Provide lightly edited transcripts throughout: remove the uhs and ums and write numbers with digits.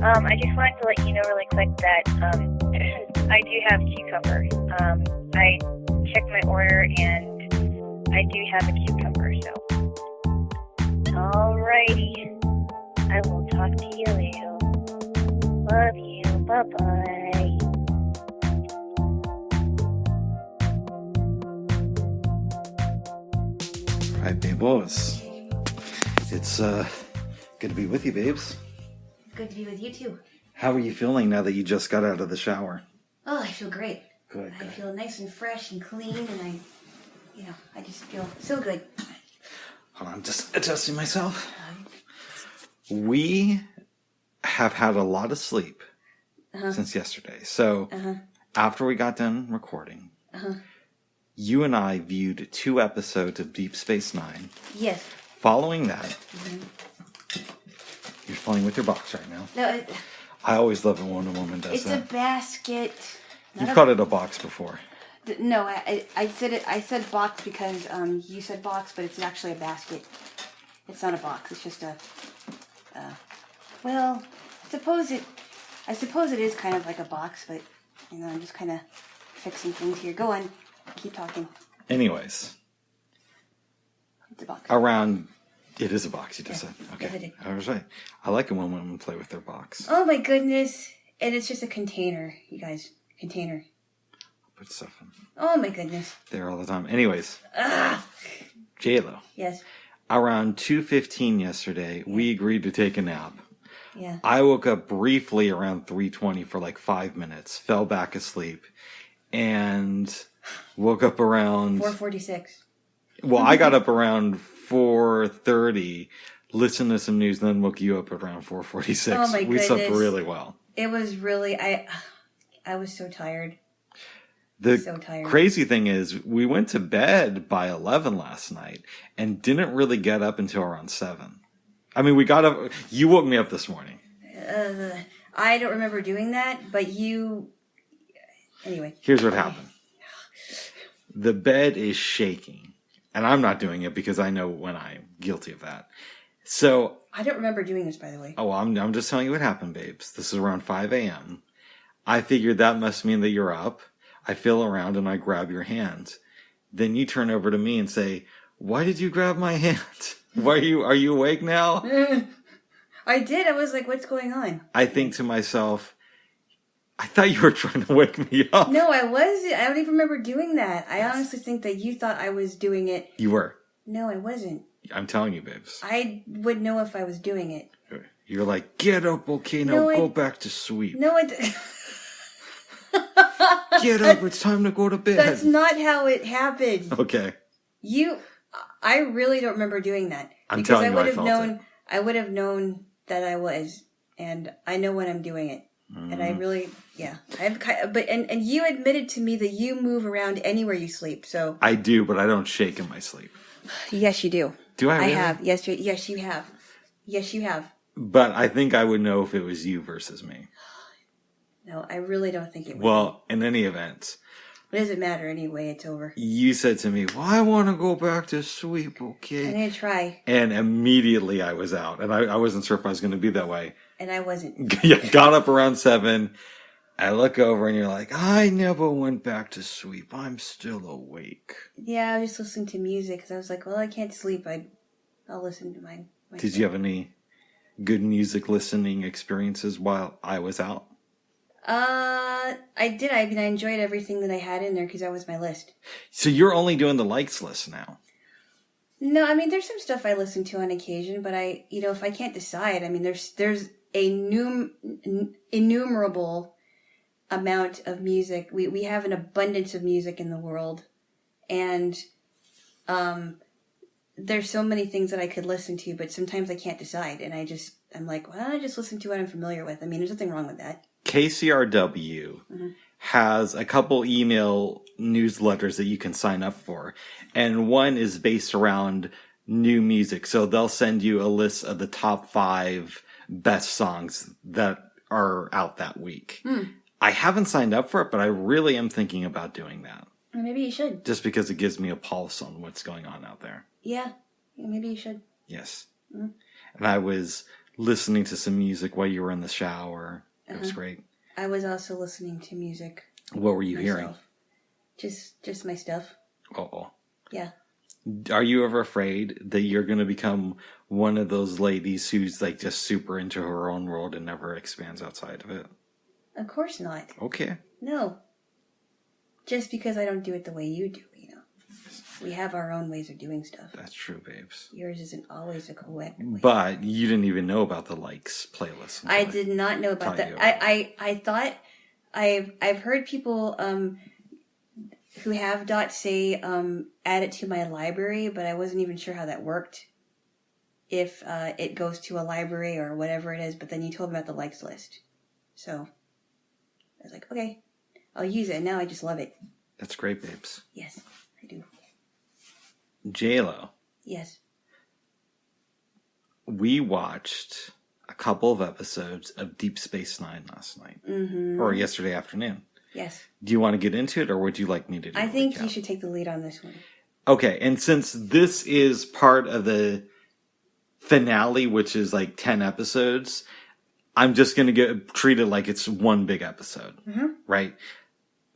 I just wanted to let you know really quick that I do have cucumber. I checked my order and I do have a cucumber, so. Alrighty. I will talk to you later. Love you. Bye-bye. All right, babos. It's good to be with you, babes. Good to be with you too. How are you feeling now that you just got out of the shower? Oh, I feel great. Good. I feel nice and fresh and clean, and I just feel so good. Hold on, I'm just adjusting myself. We have had a lot of sleep since yesterday. So after we got done recording, you and I viewed 2 episodes of Deep Space Nine. Yes. Following that, you're playing with your box right now. No, I always love it when a woman does it's that. a basket. You've called it a box before. No, I said it. I said box because you said box, but it's actually a basket. It's not a box. It's just a. Well, I suppose it is kind of like a box, but I'm just kind of fixing things here. Go on, keep talking. Anyways, it's a box. It is a box. You just said. Okay, yes, I did. I was right. I like it when women play with their box. Oh my goodness! And it's just a container, you guys. Container. Put stuff in Oh my goodness. there all the time. Anyways, Jaylo. Yes. Around 2:15 yesterday, we agreed to take a nap. Yeah. I woke up briefly around 3:20 for like 5 minutes, fell back asleep, and woke up around 4:46. Well, I got up around 4:30, listened to some news, and then woke you up around 4:46. Oh my We slept goodness. really well. It was really I was so tired. The So tired. crazy thing is, we went to bed by 11 last night and didn't really get up until around 7. I mean, we got up. You woke me up this morning. I don't remember doing that, but you. Anyway. Here's what happened. The bed is shaking, and I'm not doing it because I know when I'm guilty of that. So I don't remember doing this, by the way. Oh, I'm just telling you what happened, babes. This is around 5 a.m. I figured that must mean that you're up. I feel around and I grab your hand. Then you turn over to me and say, "Why did you grab my hand? Are you awake now?" I did. I was like, what's going on? I think to myself, I thought you were trying to wake me up. No, I wasn't. I don't even remember doing that. I honestly think that you thought I was doing it. You were. No, I wasn't. I'm telling you, babes. I would know if I was doing it. You're like, "Get up, okay, now go back to sleep. No, Get up, it's time to go to bed." That's not how it happened. Okay. I really don't remember doing that. I'm telling you, I felt it. I would have known that I was, and I know when I'm doing it. And I really, yeah. And you admitted to me that you move around anywhere you sleep, so. I do, but I don't shake in my sleep. Yes, you do. Do I really? I have. Yes, you have. Yes, you have. But I think I would know if it was you versus me. No, I really don't think it would. Well, in any event. It doesn't matter anyway, it's over. You said to me, "Well, I want to go back to sleep, okay?" I'm going to try. And immediately I was out. And I wasn't sure if I was going to be that way. And I wasn't. Yeah, got up around 7. I look over and you're like, "I never went back to sleep. I'm still awake." Yeah, I was just listening to music because I was like, well, I can't sleep. I'll listen to my Did you have any good music listening experiences while I was out? I did. I mean, I enjoyed everything that I had in there because that was my list. So you're only doing the likes list now? No, I mean, there's some stuff I listen to on occasion, but if I can't decide, I mean, there's a innumerable amount of music. We have an abundance of music in the world, and there's so many things that I could listen to, but sometimes I can't decide, and I'm like, well, I just listen to what I'm familiar with. I mean, there's nothing wrong with that. KCRW has a couple email newsletters that you can sign up for. And one is based around new music. So they'll send you a list of the top 5 best songs that are out that week. I haven't signed up for it, but I really am thinking about doing that. Well, maybe you should. Just because it gives me a pulse on what's going on out there. Yeah, maybe you should. Yes. And I was listening to some music while you were in the shower. It was great. I was also listening to music. What were you hearing? Just my stuff. Oh. Yeah. Are you ever afraid that you're going to become one of those ladies who's like just super into her own world and never expands outside of it? Of course not. Okay. No. Just because I don't do it the way you do, you know. We have our own ways of doing stuff. That's true, babes. Yours isn't always the correct way. But you didn't even know about the likes playlist. I did not know about that. I thought I've heard people who have Dot say add it to my library, but I wasn't even sure how that worked. If it goes to a library or whatever it is, but then you told me about the likes list. So I was like, okay, I'll use it. And now I just love it. That's great, babes. Yes, I do. Jaylo. Yes. We watched a couple of episodes of Deep Space Nine last night. Mm-hmm. Or yesterday afternoon. Yes. Do you want to get into it, or would you like me to do it? I think you should take the lead on this one. Okay, and since this is part of the finale, which is like 10 episodes, I'm just going to treat it like it's one big episode. Mm-hmm. Right?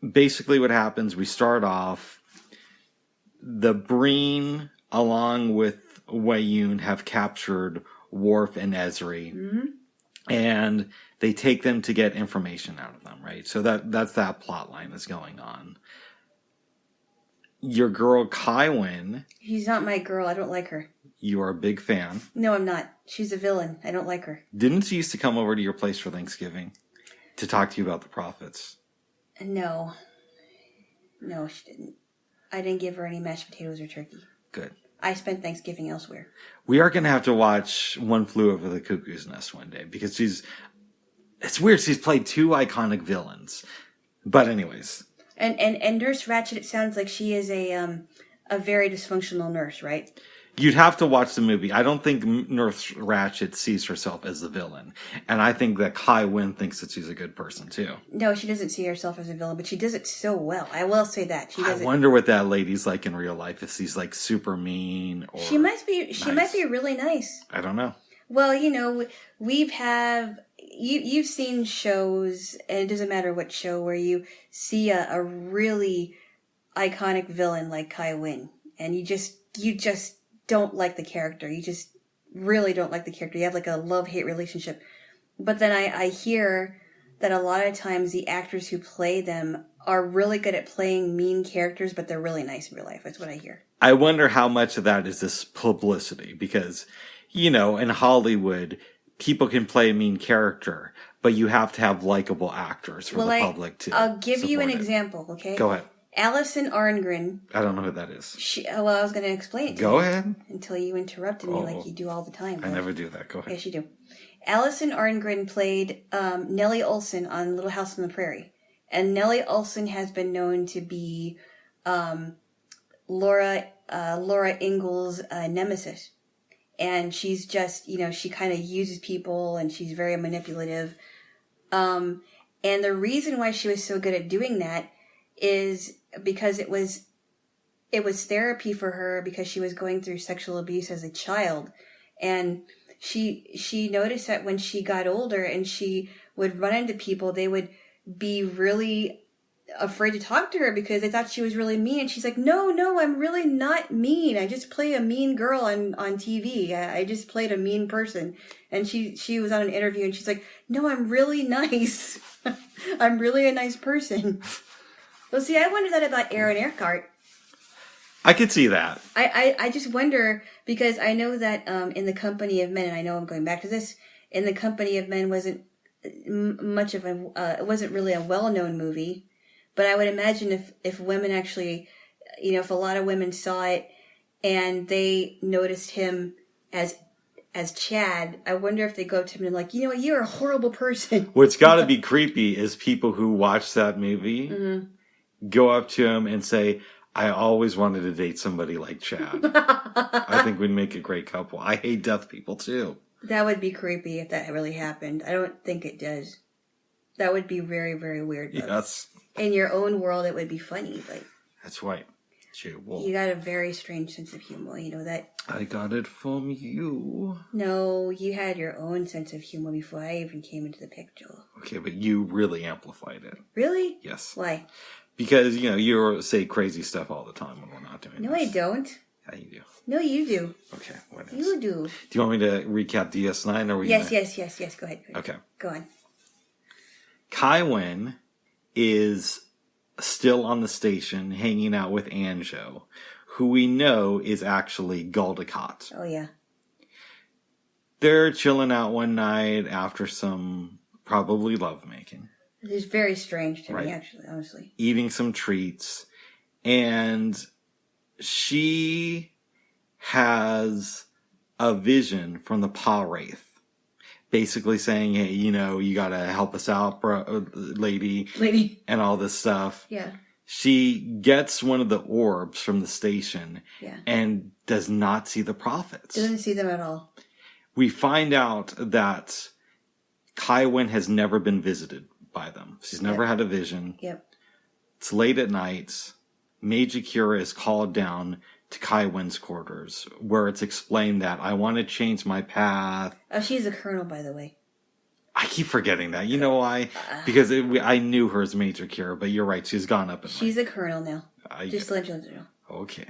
Basically what happens, we start off, the Breen, along with Wayun, have captured Worf and Ezri. Mm-hmm. And they take them to get information out of them, right? So that's that plot line that's going on. Your girl, Kywin. She's not my girl. I don't like her. You are a big fan. No, I'm not. She's a villain. I don't like her. Didn't she used to come over to your place for Thanksgiving to talk to you about the prophets? No. No, she didn't. I didn't give her any mashed potatoes or turkey. Good. I spent Thanksgiving elsewhere. We are going to have to watch One Flew Over the Cuckoo's Nest one day because it's weird. She's played two iconic villains. But anyways. And Nurse Ratched, it sounds like she is a very dysfunctional nurse, right? You'd have to watch the movie. I don't think Nurse Ratched sees herself as the villain. And I think that Kywin thinks that she's a good person, too. No, she doesn't see herself as a villain, but she does it so well. I will say that. I wonder what that lady's like in real life, if she's like super mean or She might be nice. really nice. I don't know. Well, you know, you've seen shows, and it doesn't matter what show, where you see a really iconic villain like Kywin, and you just don't like the character. You just really don't like the character. You have like a love-hate relationship. But then I hear that a lot of times the actors who play them are really good at playing mean characters, but they're really nice in real life. That's what I hear. I wonder how much of that is this publicity, because, you know, in Hollywood, people can play a mean character, but you have to have likable actors for the public to I'll give you an it. example, okay? Go ahead. Alison Arngren. I don't know who that is. I was going to explain it to you. Go ahead. Until you interrupted me like you do all the time. I never do that. Go ahead. Yes, you do. Alison Arngren played Nellie Olson on Little House on the Prairie. And Nellie Olson has been known to be Laura Ingalls' nemesis. And she's just, you know, she kind of uses people and she's very manipulative. And the reason why she was so good at doing that is because it was therapy for her, because she was going through sexual abuse as a child. And she noticed that when she got older and she would run into people, they would be really afraid to talk to her because they thought she was really mean. And she's like, no, I'm really not mean. I just play a mean girl on TV. I just played a mean person. And she was on an interview and she's like, no, I'm really nice. I'm really a nice person. Well, see, I wonder that about Aaron Eckhart. I could see that. I just wonder, because I know that In the Company of Men, and I know I'm going back to this, In the Company of Men wasn't much of it wasn't really a well-known movie, but I would imagine if women actually, you know, if a lot of women saw it and they noticed him as Chad, I wonder if they go up to him and like, you know, you're a horrible person. What's got to be creepy is people who watch that movie go up to him and say, I always wanted to date somebody like Chad. I think we'd make a great couple. I hate deaf people too. That would be creepy if that really happened. I don't think it does. That would be very, very weird. Yes. In your own world, it would be funny, but... That's right. Jaylo. You got a very strange sense of humor. You know that? I got it from you. No, you had your own sense of humor before I even came into the picture. Okay, but you really amplified it. Really? Yes. Why? Because, you say crazy stuff all the time when we're not doing No, this. I don't. Yeah, you do. No, you do. Okay, what is? You do. Do you want me to recap DS9 or Yes. Go ahead. Okay. Go on. Kaiwen is still on the station hanging out with Anjo, who we know is actually Galdecott. Oh, yeah. They're chilling out one night after some probably lovemaking. It's very strange to Right. me, actually, honestly. Eating some treats, and she has a vision from the Paw Wraith. Basically saying, hey, you gotta help us out, bro, lady, and all this stuff. Yeah. She gets one of the orbs from the station Yeah. and does not see the prophets. Doesn't see them at all. We find out that Kaiwen has never been visited by them. She's never had a vision. Yep. It's late at night. Major Kira is called down to Kaiwen's quarters, where it's explained that I want to change my path. Oh, she's a colonel, by the way. I keep forgetting that. You know why? Because I knew her as Major Kira, but you're right. She's gone up in She's a colonel now. Just to let you know. Okay.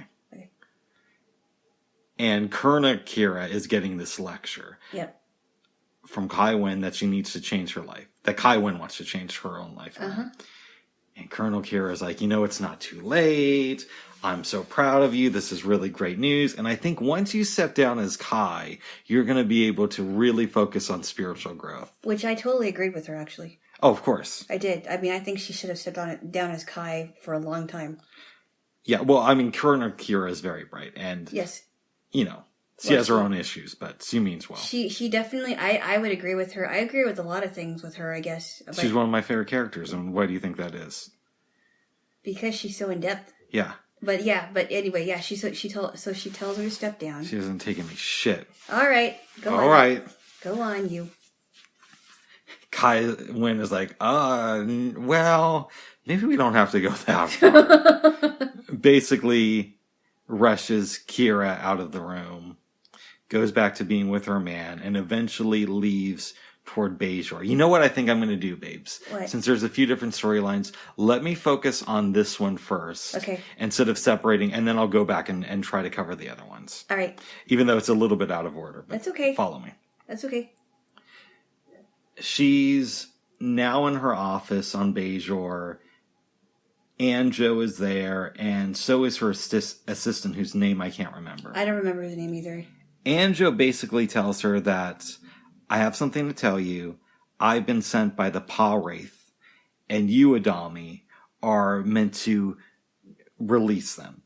And Colonel Kira is getting this lecture. Yep. From Kaiwen that she needs to change her life. That Kaiwen wants to change her own life. And Colonel Kira is like, it's not too late. I'm so proud of you. This is really great news. And I think once you step down as Kai, you're going to be able to really focus on spiritual growth. Which I totally agreed with her, actually. Oh, of course. I did. I mean, I think she should have stepped down as Kai for a long time. Yeah, well, I mean, Colonel Kira is very bright. And, yes. She has her own issues, but she means well. She definitely, I would agree with her. I agree with a lot of things with her, I guess. She's one of my favorite characters, and why do you think that is? Because she's so in-depth. Yeah. But anyway, she tells her to step down. She hasn't taken me shit. All right, go on. All right. Go on, you. Kaiwen is like, well, maybe we don't have to go that far. Basically, rushes Kira out of the room, goes back to being with her man, and eventually leaves toward Bejor. You know what I think I'm going to do, babes? What? Since there's a few different storylines, let me focus on this one first. Okay. Instead of separating, and then I'll go back and try to cover the other ones. All right. Even though it's a little bit out of order. But that's okay. Follow me. That's okay. She's now in her office on Bejor. Anjo is there, and so is her assistant, whose name I can't remember. I don't remember his name either. Anjo basically tells her that, I have something to tell you. I've been sent by the Paw Wraith, and you, Adami, are meant to release them.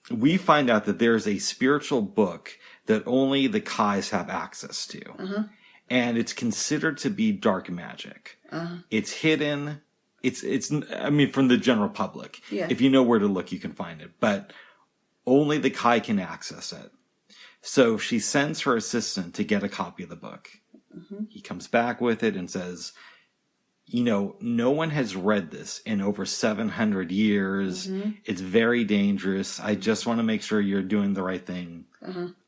We find out that there's a spiritual book that only the Kais have access to. And it's considered to be dark magic. It's hidden. It's from the general public. Yeah. If you know where to look, you can find it. But only the Kai can access it. So she sends her assistant to get a copy of the book. He comes back with it and says, no one has read this in over 700 years. It's very dangerous. I just want to make sure you're doing the right thing.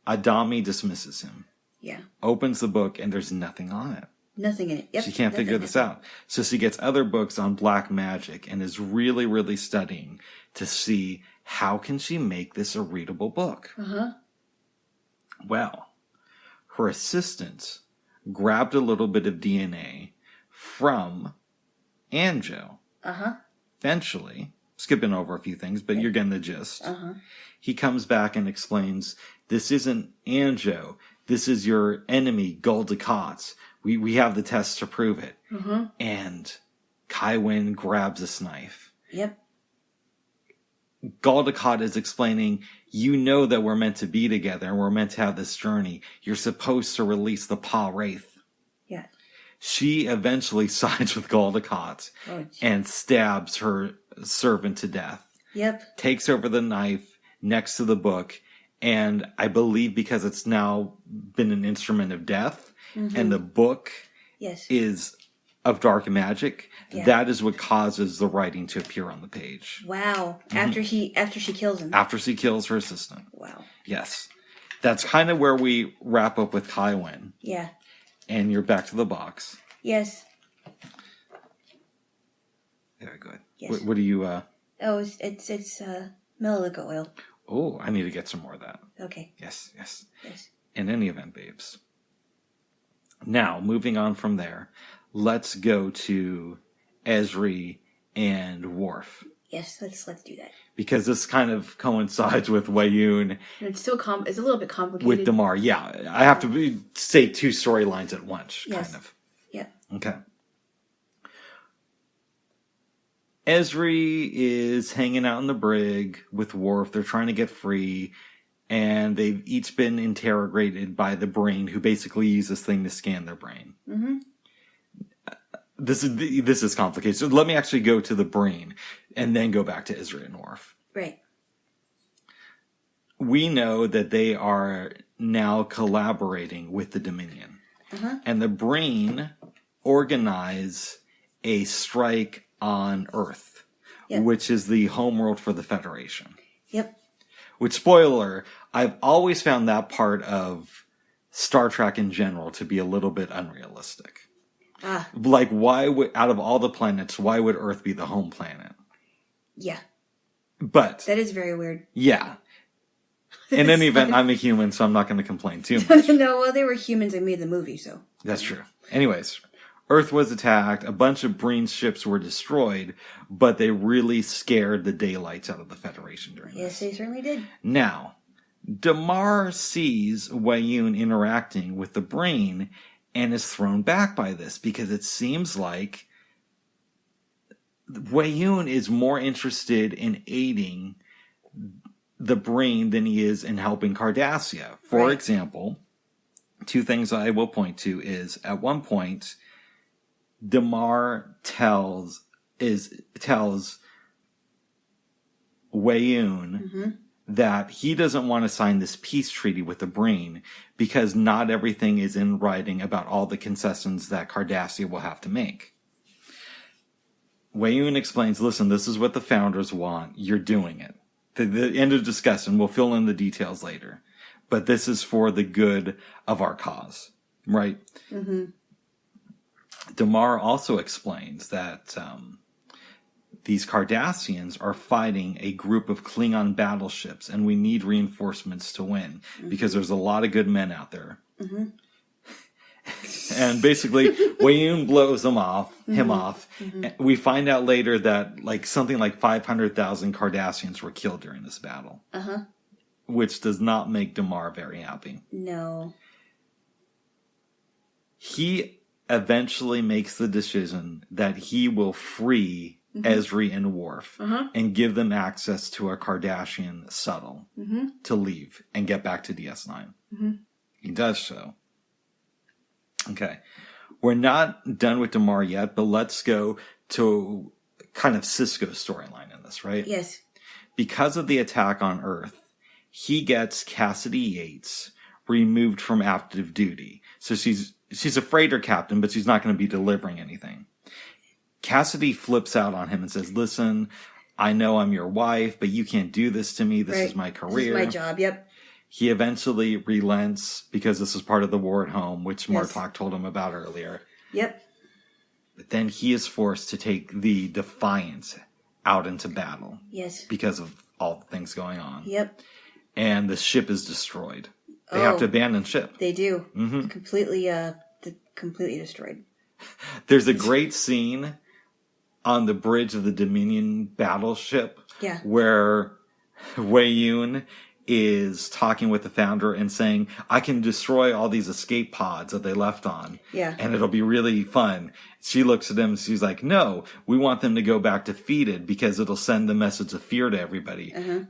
Adami dismisses him. Yeah. Opens the book and there's nothing on it. Nothing in it. Yep. She can't figure this out. So she gets other books on black magic and is really, really studying to see how can she make this a readable book. Well, her assistant grabbed a little bit of DNA from Anjo. Eventually, skipping over a few things, but you're getting the gist. He comes back and explains, this isn't Anjo. This is your enemy, Galdecott. We have the tests to prove it. And Kaiwen grabs this knife. Yep. Galdecott is explaining, you know that we're meant to be together and we're meant to have this journey. You're supposed to release the Paw Wraith. Yeah. She eventually sides with Galdecott and stabs her servant to death. Yep. Takes over the knife next to the book. And I believe because it's now been an instrument of death, and the book is of dark magic, Yeah. that is what causes the writing to appear on the page. Wow. After she kills him. After she kills her assistant. Wow. Yes. That's kind of where we wrap up with Tywin. Yeah. And you're back to the box. Yes. Very good. Yes. What do you... Oh, it's Melaleuca oil. Oh, I need to get some more of that. Okay. Yes. Yes. In any event, babes. Now, moving on from there, let's go to Ezri and Worf. Yes, let's do that. Because this kind of coincides with Wayun. And it's still it's a little bit complicated. With Damar, yeah. I have to say two storylines at once, yes. kind of. Yeah. Okay. Ezri is hanging out in the brig with Worf. They're trying to get free. And they've each been interrogated by the brain, who basically uses this thing to scan their brain. Mm-hmm. This is complicated. So let me actually go to the brain and then go back to Ezri and Worf. Right. We know that they are now collaborating with the Dominion. Uh-huh. And the brain organize a strike on Earth, yep. which is the homeworld for the Federation. Yep. Which, spoiler, I've always found that part of Star Trek in general to be a little bit unrealistic. Ah. Like, why would, out of all the planets, why would Earth be the home planet? Yeah. But that is very weird. Yeah. In any event, I'm a human, so I'm not going to complain too much. No, well, they were humans that made the movie, so. That's true. Anyways, Earth was attacked, a bunch of Breen ships were destroyed, but they really scared the daylights out of the Federation during this. Yes, they certainly did. Now, Damar sees Wayun interacting with the brain and is thrown back by this because it seems like Wayun is more interested in aiding the brain than he is in helping Cardassia. For example, two things I will point to is at one point, Damar tells Wayun that he doesn't want to sign this peace treaty with the brain because not everything is in writing about all the concessions that Cardassia will have to make. Wayun explains, listen, this is what the founders want. You're doing it. The end of discussion. We'll fill in the details later. But this is for the good of our cause. Right? Mm-hmm. Damar also explains that these Cardassians are fighting a group of Klingon battleships, and we need reinforcements to win because there's a lot of good men out there. Mm-hmm. And basically, Wayun blows him off. Mm-hmm. We find out later that something like 500,000 Cardassians were killed during this battle. Uh-huh. Which does not make Damar very happy. No. He eventually makes the decision that he will free Ezri and Worf and give them access to a Cardassian shuttle to leave and get back to DS9. Mm-hmm. He does so. Okay. We're not done with Damar yet, but let's go to kind of Sisko's storyline in this, right? Yes. Because of the attack on Earth, he gets Cassidy Yates removed from active duty. So she's a freighter captain, but she's not going to be delivering anything. Cassidy flips out on him and says, listen, I know I'm your wife, but you can't do this to me. This is my career. This is my job, yep. He eventually relents because this is part of the war at home, which Martok told him about earlier. Yep. But then he is forced to take the Defiance out into battle. Yes. Because of all the things going on. Yep. And the ship is destroyed. They have to abandon ship. They do. Mm-hmm. Completely destroyed. There's a great scene on the bridge of the Dominion battleship. Yeah. Where Wayun is talking with the founder and saying, I can destroy all these escape pods that they left on. Yeah. And it'll be really fun. She looks at him and she's like, no, we want them to go back defeated because it'll send the message of fear to everybody. Uh-huh.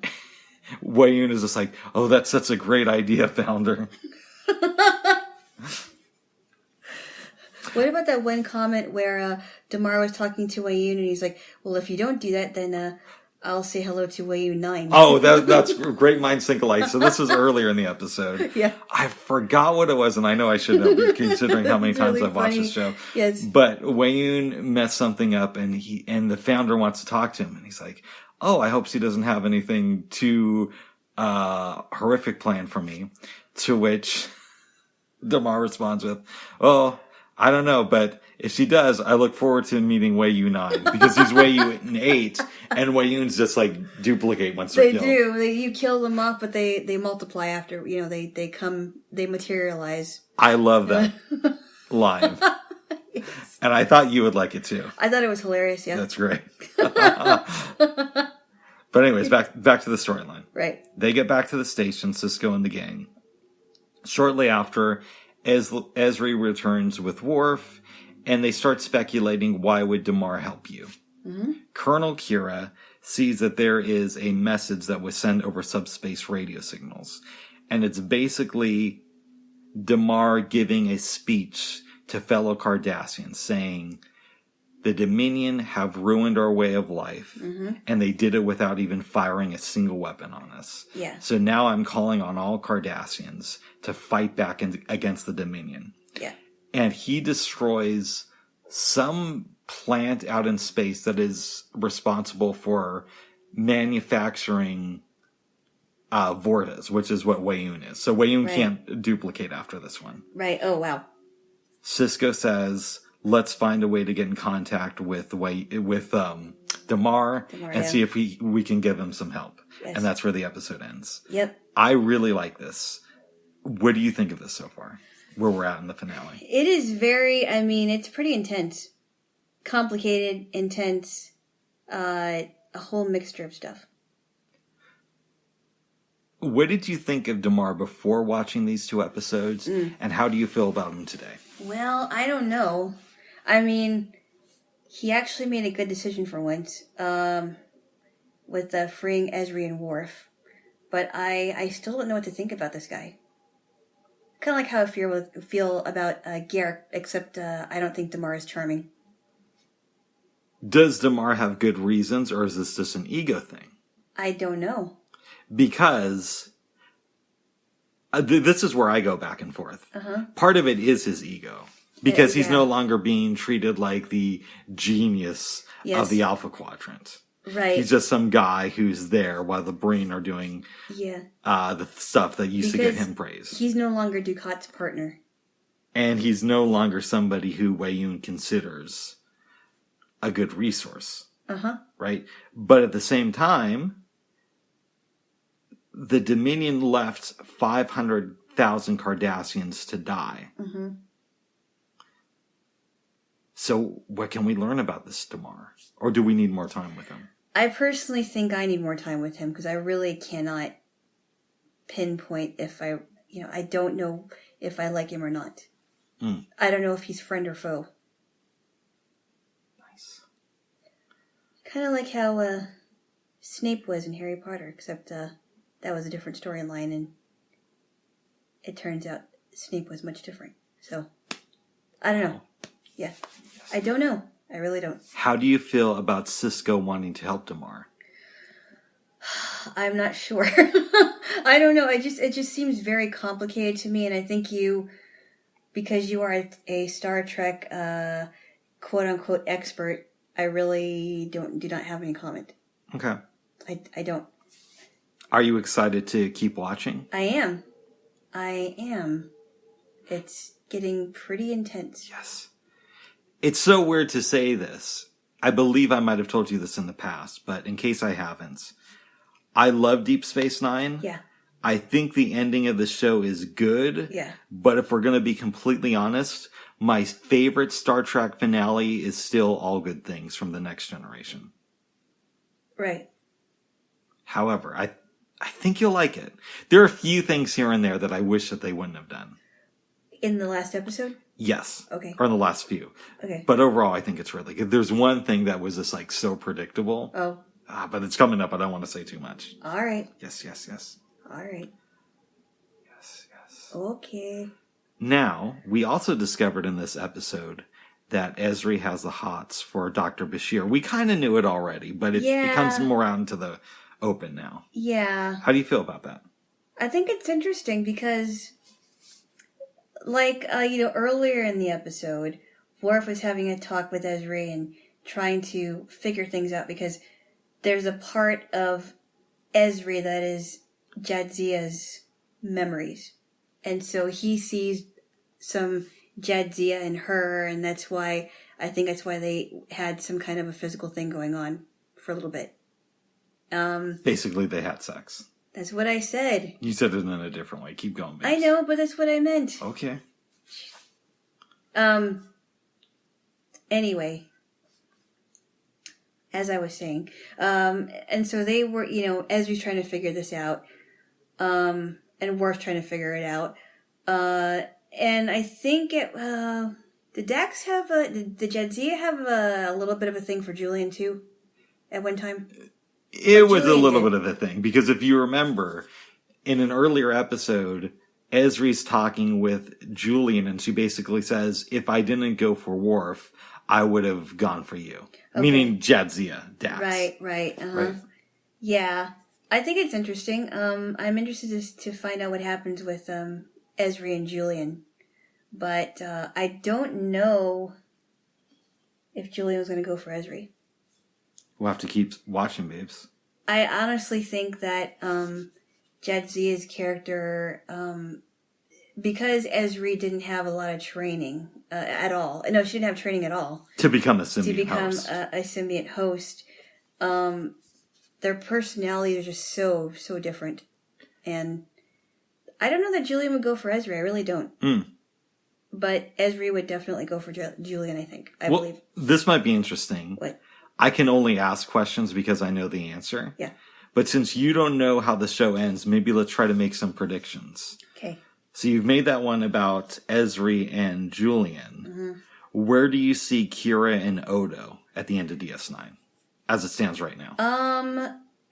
Wayun is just like, oh, that's such a great idea, founder. What about that one comment where Damar was talking to Wayun and he's like, well, if you don't do that, then I'll say hello to Wayu9. Oh, that's great minds think alike. So this was earlier in the episode. Yeah. I forgot what it was, and I know I should know, considering how many times really I've watched funny. this show. Yes. But Wayun messed something up, and the founder wants to talk to him, and he's like, "Oh, I hope she doesn't have anything too horrific planned for me." To which Damar responds with, "Oh, I don't know, but if she does, I look forward to meeting Wayu9 because he's Wayu8, and Wayun's just like duplicate once they're They killed." do. You kill them off, but they multiply after. They materialize. I love that line, Yes. and I thought you would like it too. I thought it was hilarious. Yeah. That's great. But anyways, back to the storyline. Right. They get back to the station, Cisco and the gang. Shortly after, Esri returns with Worf, and they start speculating, why would Damar help you? Mm-hmm. Colonel Kira sees that there is a message that was sent over subspace radio signals. And it's basically Damar giving a speech to fellow Cardassians saying, the Dominion have ruined our way of life, and they did it without even firing a single weapon on us. Yeah. So now I'm calling on all Cardassians to fight back against the Dominion. Yeah. And he destroys some plant out in space that is responsible for manufacturing Vortas, which is what Wayun is. So Wayun can't duplicate after this one. Right. Oh, wow. Cisco says, let's find a way to get in contact with Damar and see if we can give him some help. Yes. And that's where the episode ends. Yep. I really like this. What do you think of this so far? Where we're at in the finale? It is it's pretty intense. Complicated, intense, a whole mixture of stuff. What did you think of Damar before watching these two episodes? And how do you feel about him today? Well, I don't know. I mean, he actually made a good decision for once, with freeing Esri and Worf. But I still don't know what to think about this guy. Kind of like how I feel about Garrick, except I don't think Damar is charming. Does Damar have good reasons, or is this just an ego thing? I don't know. Because this is where I go back and forth. Part of it is his ego. Because he's no longer being treated like the genius of the Alpha Quadrant. Right. He's just some guy who's there while the Breen are doing the stuff that used to get him praise. He's no longer Ducat's partner. And he's no longer somebody who Wayun considers a good resource. Right? But at the same time, the Dominion left 500,000 Cardassians to die. So what can we learn about this Damar? Or do we need more time with him? I personally think I need more time with him because I really cannot pinpoint if I don't know if I like him or not. I don't know if he's friend or foe. Nice. Kind of like how Snape was in Harry Potter, except that was a different storyline, and it turns out Snape was much different. So, I don't know. Yeah. I don't know. I really don't. How do you feel about Cisco wanting to help Damar? I'm not sure. I don't know. It just seems very complicated to me, and I think because you are a Star Trek quote unquote expert, I really do not have any comment. Okay. I don't. Are you excited to keep watching? I am. It's getting pretty intense. Yes. It's so weird to say this. I believe I might have told you this in the past, but in case I haven't, I love Deep Space Nine. Yeah. I think the ending of the show is good. Yeah. But if we're going to be completely honest, my favorite Star Trek finale is still All Good Things from The Next Generation. Right. However, I think you'll like it. There are a few things here and there that I wish that they wouldn't have done. In the last episode? Yes. Okay. Or in the last few. Okay. But overall, I think it's really good. There's one thing that was just like so predictable. Oh. But it's coming up. I don't want to say too much. All right. Yes. All right. Yes. Okay. Now, we also discovered in this episode that Esri has the hots for Dr. Bashir. We kind of knew it already, but it comes more out into the open now. Yeah. How do you feel about that? I think it's interesting because, like, earlier in the episode, Worf was having a talk with Esri and trying to figure things out because there's a part of Esri that is Jadzia's memories. And so he sees some Jadzia in her, and that's why they had some kind of a physical thing going on for a little bit. Basically, they had sex. That's what I said. You said it in a different way. Keep going, babes. I know, but that's what I meant. Okay. Anyway, as I was saying, and so they were, Ezra's trying to figure this out, and Worf's trying to figure it out, and I think did Dax have did Jadzia have a little bit of a thing for Julian too, at one time? It was a little bit of a thing, because if you remember, in an earlier episode, Esri's talking with Julian, and she basically says, if I didn't go for Worf, I would have gone for you. Okay. Meaning Jadzia, Dax. Right. Right. Yeah. I think it's interesting. I'm interested to find out what happens with Esri and Julian. But I don't know if Julian was going to go for Esri. We'll have to keep watching, babes. I honestly think that Jadzia's character, because Esri didn't have a lot of training at all. No, she didn't have training at all. To become a symbiont host. To become a symbiont host. Their personalities are just so different. And I don't know that Julian would go for Esri. I really don't. But Esri would definitely go for Julian, I think. I believe. This might be interesting. What? I can only ask questions because I know the answer. Yeah. But since you don't know how the show ends, maybe let's try to make some predictions. Okay. So you've made that one about Esri and Julian. Mm-hmm. Where do you see Kira and Odo at the end of DS9, as it stands right now?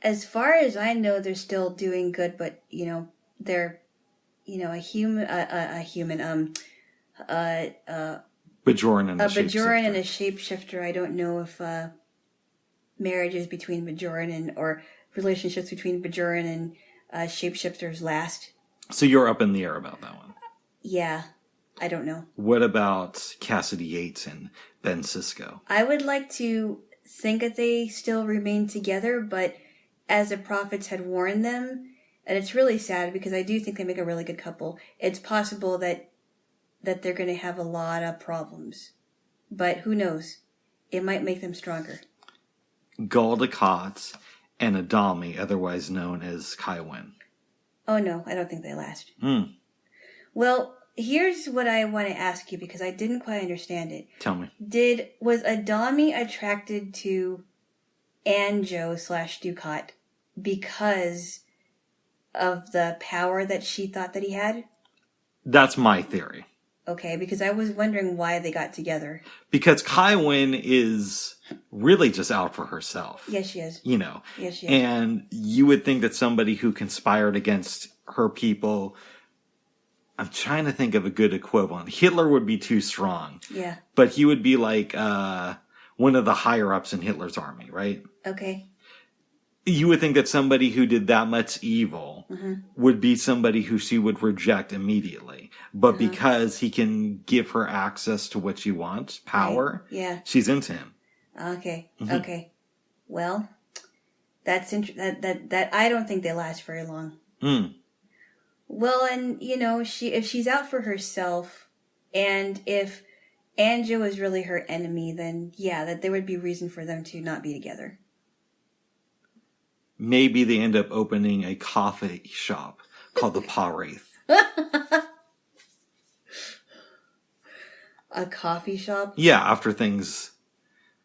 As far as I know, they're still doing good, but they're, a human, Bajoran and a shapeshifter. Bajoran and a shapeshifter. I don't know if marriages between Bajoran or relationships between Bajoran and shapeshifters last. So you're up in the air about that one? Yeah, I don't know. What about Cassidy Yates and Ben Sisko? I would like to think that they still remain together, but as the prophets had warned them, and it's really sad because I do think they make a really good couple, it's possible that they're going to have a lot of problems. But who knows? It might make them stronger. Gul Dukat and Adami, otherwise known as Kaiwin. Oh no, I don't think they last. Well, here's what I want to ask you because I didn't quite understand it. Tell me. Was Adami attracted to Anjo/Dukat because of the power that she thought that he had? That's my theory. Okay, because I was wondering why they got together. Because Kaiwin is really just out for herself. Yes, she is. Yes, she is. And you would think that somebody who conspired against her people, I'm trying to think of a good equivalent. Hitler would be too strong. Yeah. But he would be like one of the higher-ups in Hitler's army, right? Okay. You would think that somebody who did that much evil would be somebody who she would reject immediately. But because he can give her access to what she wants, power, right. She's into him. Okay. Okay. Well, that's that I don't think they last very long. Well, and if she's out for herself, and if Anjo is really her enemy, then that there would be reason for them to not be together. Maybe they end up opening a coffee shop called the Pa Wraith. A coffee shop? Yeah, after things...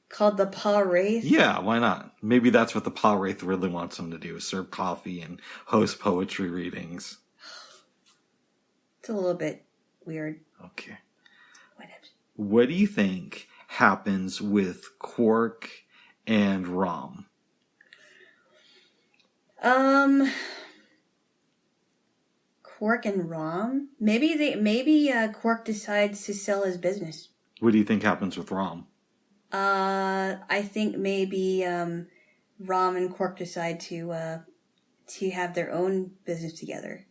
Called the Pa Wraith? Yeah, why not? Maybe that's what the Pa Wraith really wants them to do, is serve coffee and host poetry readings. It's a little bit weird. Okay. Whatever. What do you think happens with Quark and Rom? Quark and Rom? Maybe Quark decides to sell his business. What do you think happens with Rom? I think maybe Rom and Quark decide to have their own business together.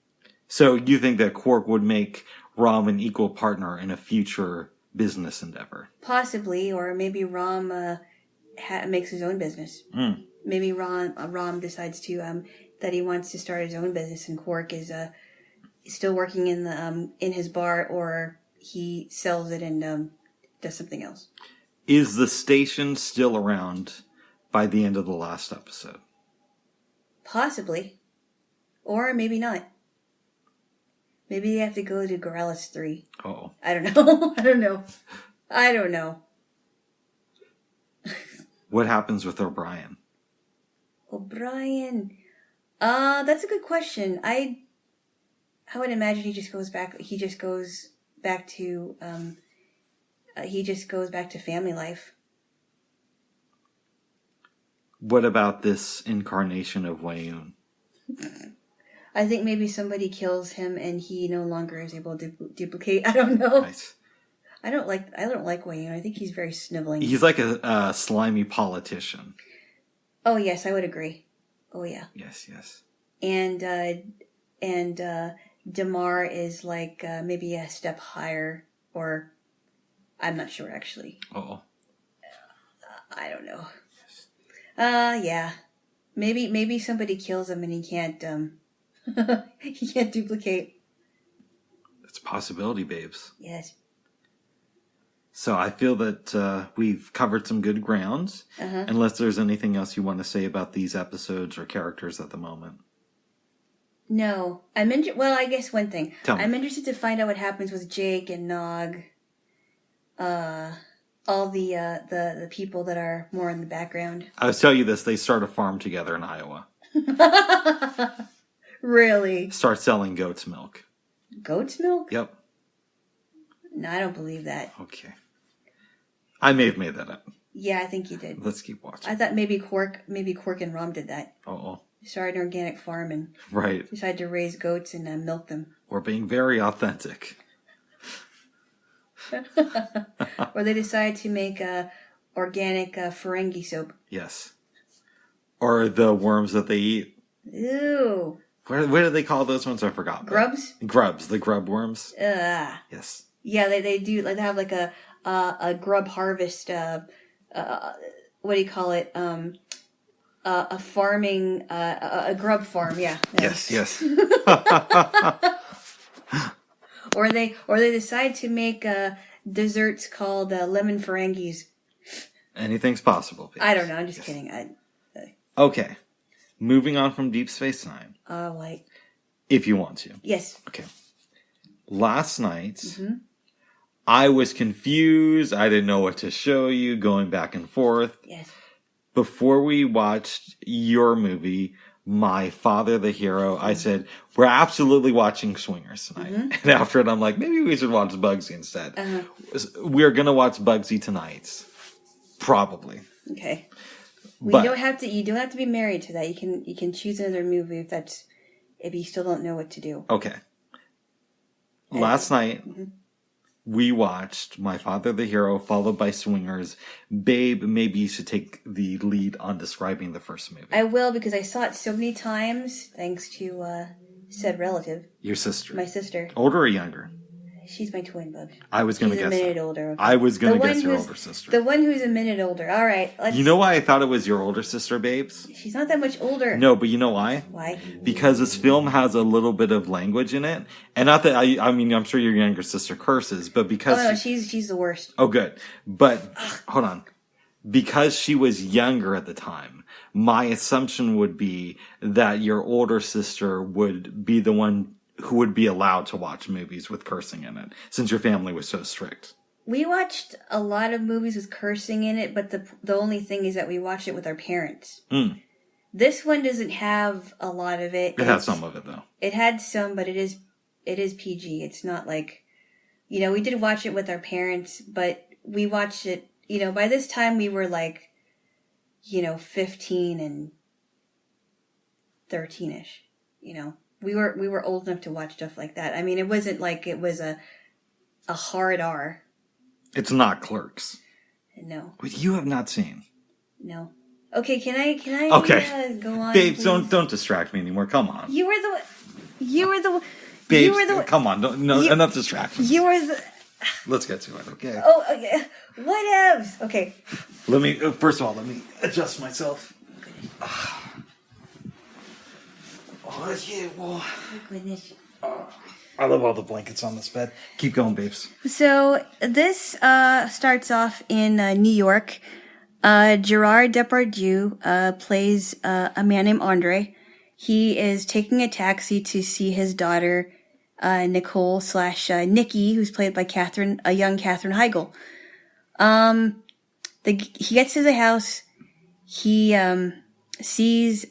So you think that Quark would make Rom an equal partner in a future business endeavor? Possibly, or maybe Rom makes his own business. Mm. Maybe Rom decides to that he wants to start his own business, and Quark is still working in the in his bar, or he sells it and does something else. Is the station still around by the end of the last episode? Possibly, or maybe not. Maybe they have to go to Gorillaz 3. Oh, I don't know. I don't know. what happens with O'Brien? O'Brien. That's a good question. I would imagine he just goes back. He just goes back to. He just goes back to family life. What about this incarnation of Wayun? I think maybe somebody kills him and he no longer is able to duplicate. I don't know. Nice. I don't like Wayne. I think he's very sniveling. He's like a slimy politician. Oh yes, I would agree. Oh yeah. Yes, yes. And Damar is like maybe a step higher, or I'm not sure actually. Oh. I don't know. Yeah. Maybe somebody kills him and he can't he can't duplicate. It's a possibility, babes. Yes. So I feel that we've covered some good grounds. Uh-huh. Unless there's anything else you want to say about these episodes or characters at the moment. No. Well, I guess one thing. I'm interested to find out what happens with Jake and Nog. All the people that are more in the background. I'll tell you this, they start a farm together in Iowa. Really? Start selling goat's milk. Goat's milk? Yep. No, I don't believe that. Okay. I may have made that up. Yeah, I think you did. Let's keep watching. I thought maybe Quark and Rom did that. Uh-oh. Started an organic farm and Right. decided to raise goats and milk them. We're being very authentic. Or they decide to make organic Ferengi soap. Yes. Or the worms that they eat. Ew. What do they call those ones? I forgot. Grubs? Grubs. The grub worms. Ugh. Yes. Yeah, they do. Like they have like a grub harvest. What do you call it? A farming. A grub farm. Yeah. Yes. Yes. Or they decide to make desserts called lemon Ferengis. Anything's possible. Babe. I don't know. I'm just kidding. Okay. Moving on from Deep Space Nine. Like. If you want to. Yes. Okay. Last night, I was confused. I didn't know what to show you, going back and forth. Yes. Before we watched your movie, My Father the Hero, I said, we're absolutely watching Swingers tonight. And after it, I'm like, maybe we should watch Bugsy instead. We're going to watch Bugsy tonight. Probably. Okay. You But don't have to be married to that. You can choose another movie if you still don't know what to do. okay. Last night, we watched My Father the Hero, followed by Swingers. Babe, maybe you should take the lead on describing the first movie. I will, because I saw it so many times, thanks to said relative. Your sister. My sister. Older or younger? She's my twin, bub. I was going to guess. She's a minute older. Okay. I was going to guess your older sister. The one who's a minute older. All right. You know why I thought it was your older sister, babes? She's not that much older. No, but you know why? Why? Because this film has a little bit of language in it. And not that, I mean, I'm sure your younger sister curses, but because... Oh, no, she's the worst. Oh, good. But, hold on. Because she was younger at the time, my assumption would be that your older sister would be the one who would be allowed to watch movies with cursing in it, since your family was so strict. We watched a lot of movies with cursing in it, but the only thing is that we watched it with our parents. This one doesn't have a lot of it. It has some of it, though. It had some, but it is PG. It's not like, we did watch it with our parents, but we watched it, by this time we were like, 15 and 13-ish, We were old enough to watch stuff like that. I mean, it wasn't like it was a hard R. It's not Clerks. No. Which you have not seen. No. Okay, can I Okay. go on? Babes, please? don't distract me anymore. Come on. You were the Babes, come on. Enough distractions. You were the Let's get to it, okay? Oh, okay. Whatevs. Okay. First of all, let me adjust myself. Oh, yeah, well. Oh, goodness. I love all the blankets on this bed. Keep going, babes. So this starts off in New York. Gerard Depardieu plays a man named Andre. He is taking a taxi to see his daughter, Nicole / Nikki, who's played by a young Katherine Heigl. He gets to the house. He sees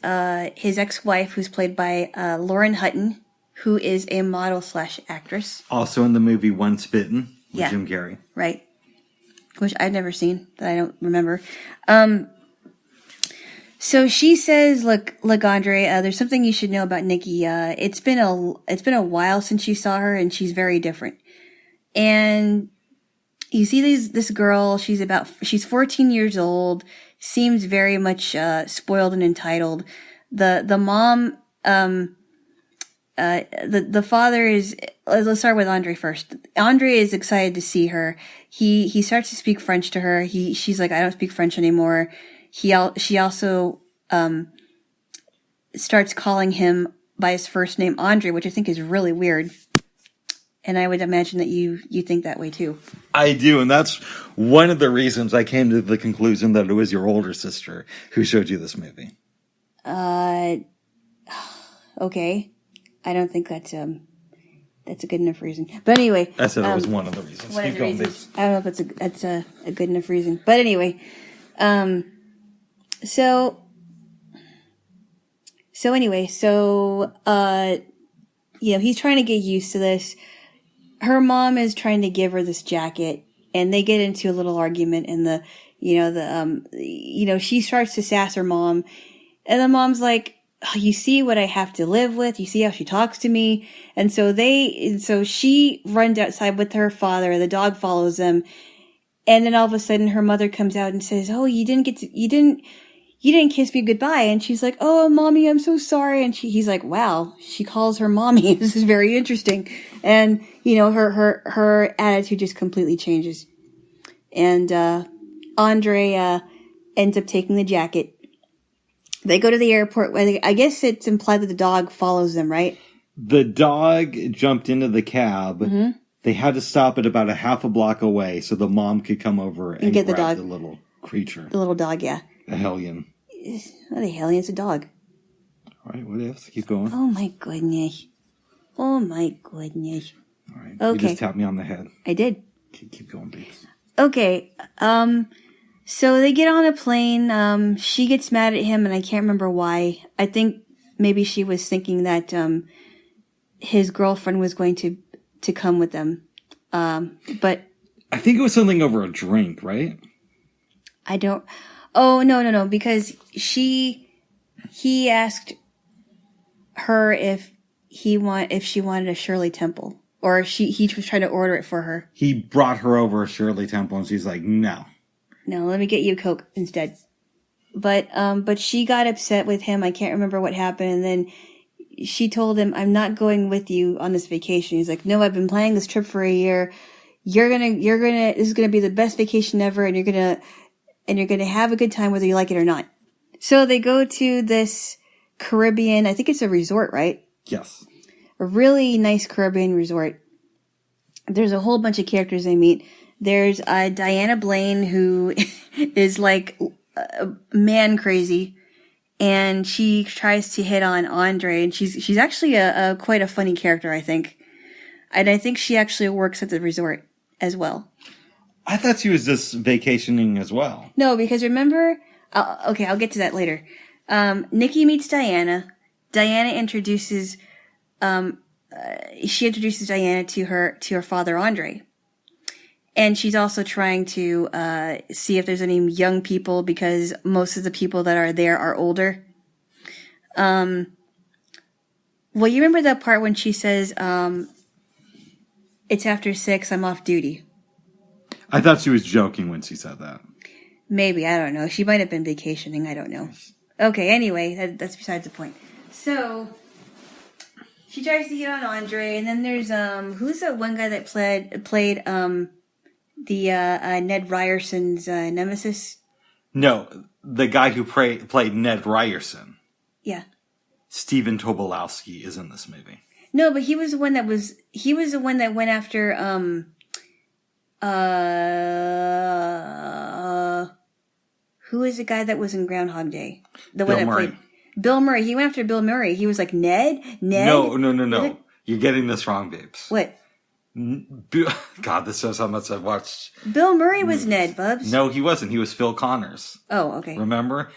his ex-wife, who's played by Lauren Hutton, who is a model / actress. Also in the movie Once Bitten with Jim Carrey. Right. Which I've never seen, that I don't remember. So she says, look, Andre, there's something you should know about Nikki. It's been a while since you saw her, and she's very different. And you see this girl, she's 14 years old, seems very much spoiled and entitled. The mom, the father is, let's start with Andre first. Andre is excited to see her. He starts to speak French to her. She's like, I don't speak French anymore. She also, starts calling him by his first name, Andre, which I think is really weird. And I would imagine that you think that way too. I do, and that's one of the reasons I came to the conclusion that it was your older sister who showed you this movie. Okay. I don't think that's a good enough reason. But anyway, I said it was one of the reasons. One of the reasons. I don't know if that's a good enough reason. But anyway, so he's trying to get used to this. Her mom is trying to give her this jacket, and they get into a little argument, and she starts to sass her mom, and the mom's like, oh, you see what I have to live with? You see how she talks to me? And so she runs outside with her father, the dog follows them, and then all of a sudden her mother comes out and says, oh, you didn't kiss me goodbye. And she's like, oh, mommy, I'm so sorry. And he's like, wow, she calls her mommy. This is very interesting. And, her attitude just completely changes. And, Andre, ends up taking the jacket. They go to the airport. I guess it's implied that the dog follows them, right? The dog jumped into the cab. Mm-hmm. They had to stop it about a half a block away so the mom could come over and get grab the dog. The little creature. The little dog, yeah. The hellion. Not a hellion, it's a dog. All right, what else? Keep going. Oh my goodness. All right. Okay. You just tapped me on the head. I did. Keep going, please. Okay. So they get on a plane. She gets mad at him, and I can't remember why. I think maybe she was thinking that his girlfriend was going to come with them. But I think it was something over a drink, right? I don't. Oh no! Because he asked her if she wanted a Shirley Temple, or he was trying to order it for her. He brought her over a Shirley Temple, and she's like, no. No, let me get you a Coke instead. But she got upset with him. I can't remember what happened. And then she told him, I'm not going with you on this vacation. He's like, no, I've been planning this trip for a year. This is gonna be the best vacation ever. And you're gonna have a good time whether you like it or not. So they go to this Caribbean, I think it's a resort, right? Yes. A really nice Caribbean resort. There's a whole bunch of characters they meet. There's Diana Blaine, who is like man crazy, and she tries to hit on Andre, and she's actually a quite a funny character, I think. And I think she actually works at the resort as well. I thought she was just vacationing as well. No, because remember, okay, I'll get to that later. Nikki meets Diana. Diana introduces Diana to her father, Andre. And she's also trying to see if there's any young people, because most of the people that are there are older. Well, you remember that part when she says, it's after 6, I'm off duty. I thought she was joking when she said that. Maybe, I don't know. She might have been vacationing, I don't know. Okay, anyway, that's besides the point. So, she tries to hit on Andre, and then there's, who's that one guy that played Ned Ryerson's nemesis? No, the guy who played Ned Ryerson. Yeah. Stephen Tobolowski is in this movie. No, but he was the one that went after, who is the guy that was in Groundhog Day? The Bill one that Murray. played Bill Murray. He went after Bill Murray. He was like, Ned? No. You're getting this wrong, babes. What? God, this shows how much I've watched. Bill Murray was Ned, Bubs. No, he wasn't. He was Phil Connors. Oh, okay. Remember?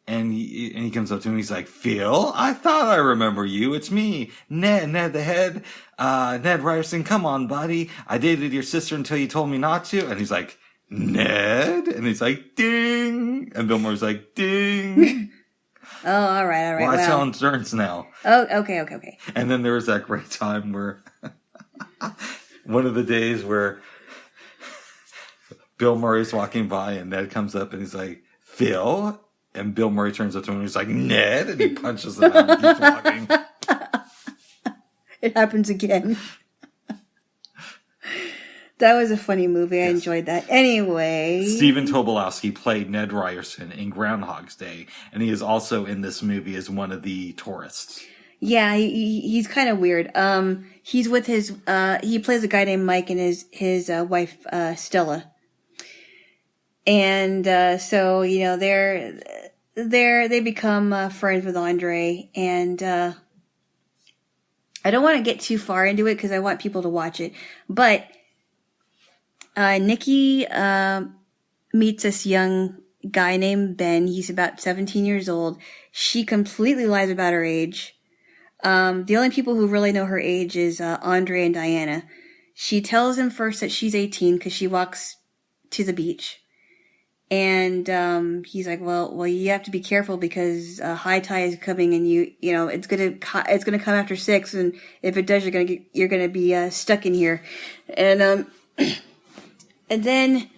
And he comes up to him and he's like, Phil, I thought I remember you. It's me, Ned the head. Ned Ryerson, come on, buddy. I dated your sister until you told me not to. And he's like, Ned? And he's like, ding. And Bill Murray's like, ding. Oh, all right. Well, I sell insurance now. Oh, okay. And then there was that great time where one of the days where Bill Murray's walking by and Ned comes up and he's like, Phil? And Bill Murray turns up to him and he's like, Ned? And he punches him out and keeps walking. It happens again. That was a funny movie. I enjoyed that. Anyway. Stephen Tobolowski played Ned Ryerson in Groundhog's Day. And he is also in this movie as one of the tourists. Yeah, he's kind of weird. He's with his, he plays a guy named Mike and his wife, Stella. And, so, you know, they become, friends with Andre. And, I don't want to get too far into it because I want people to watch it. But, Nikki, meets this young guy named Ben. He's about 17 years old. She completely lies about her age. The only people who really know her age is, Andre and Diana. She tells him first that she's 18 because she walks to the beach. And, he's like, well, you have to be careful because, high tide is coming and you know, it's gonna come after 6. And if it does, you're gonna be, stuck in here. And, and then,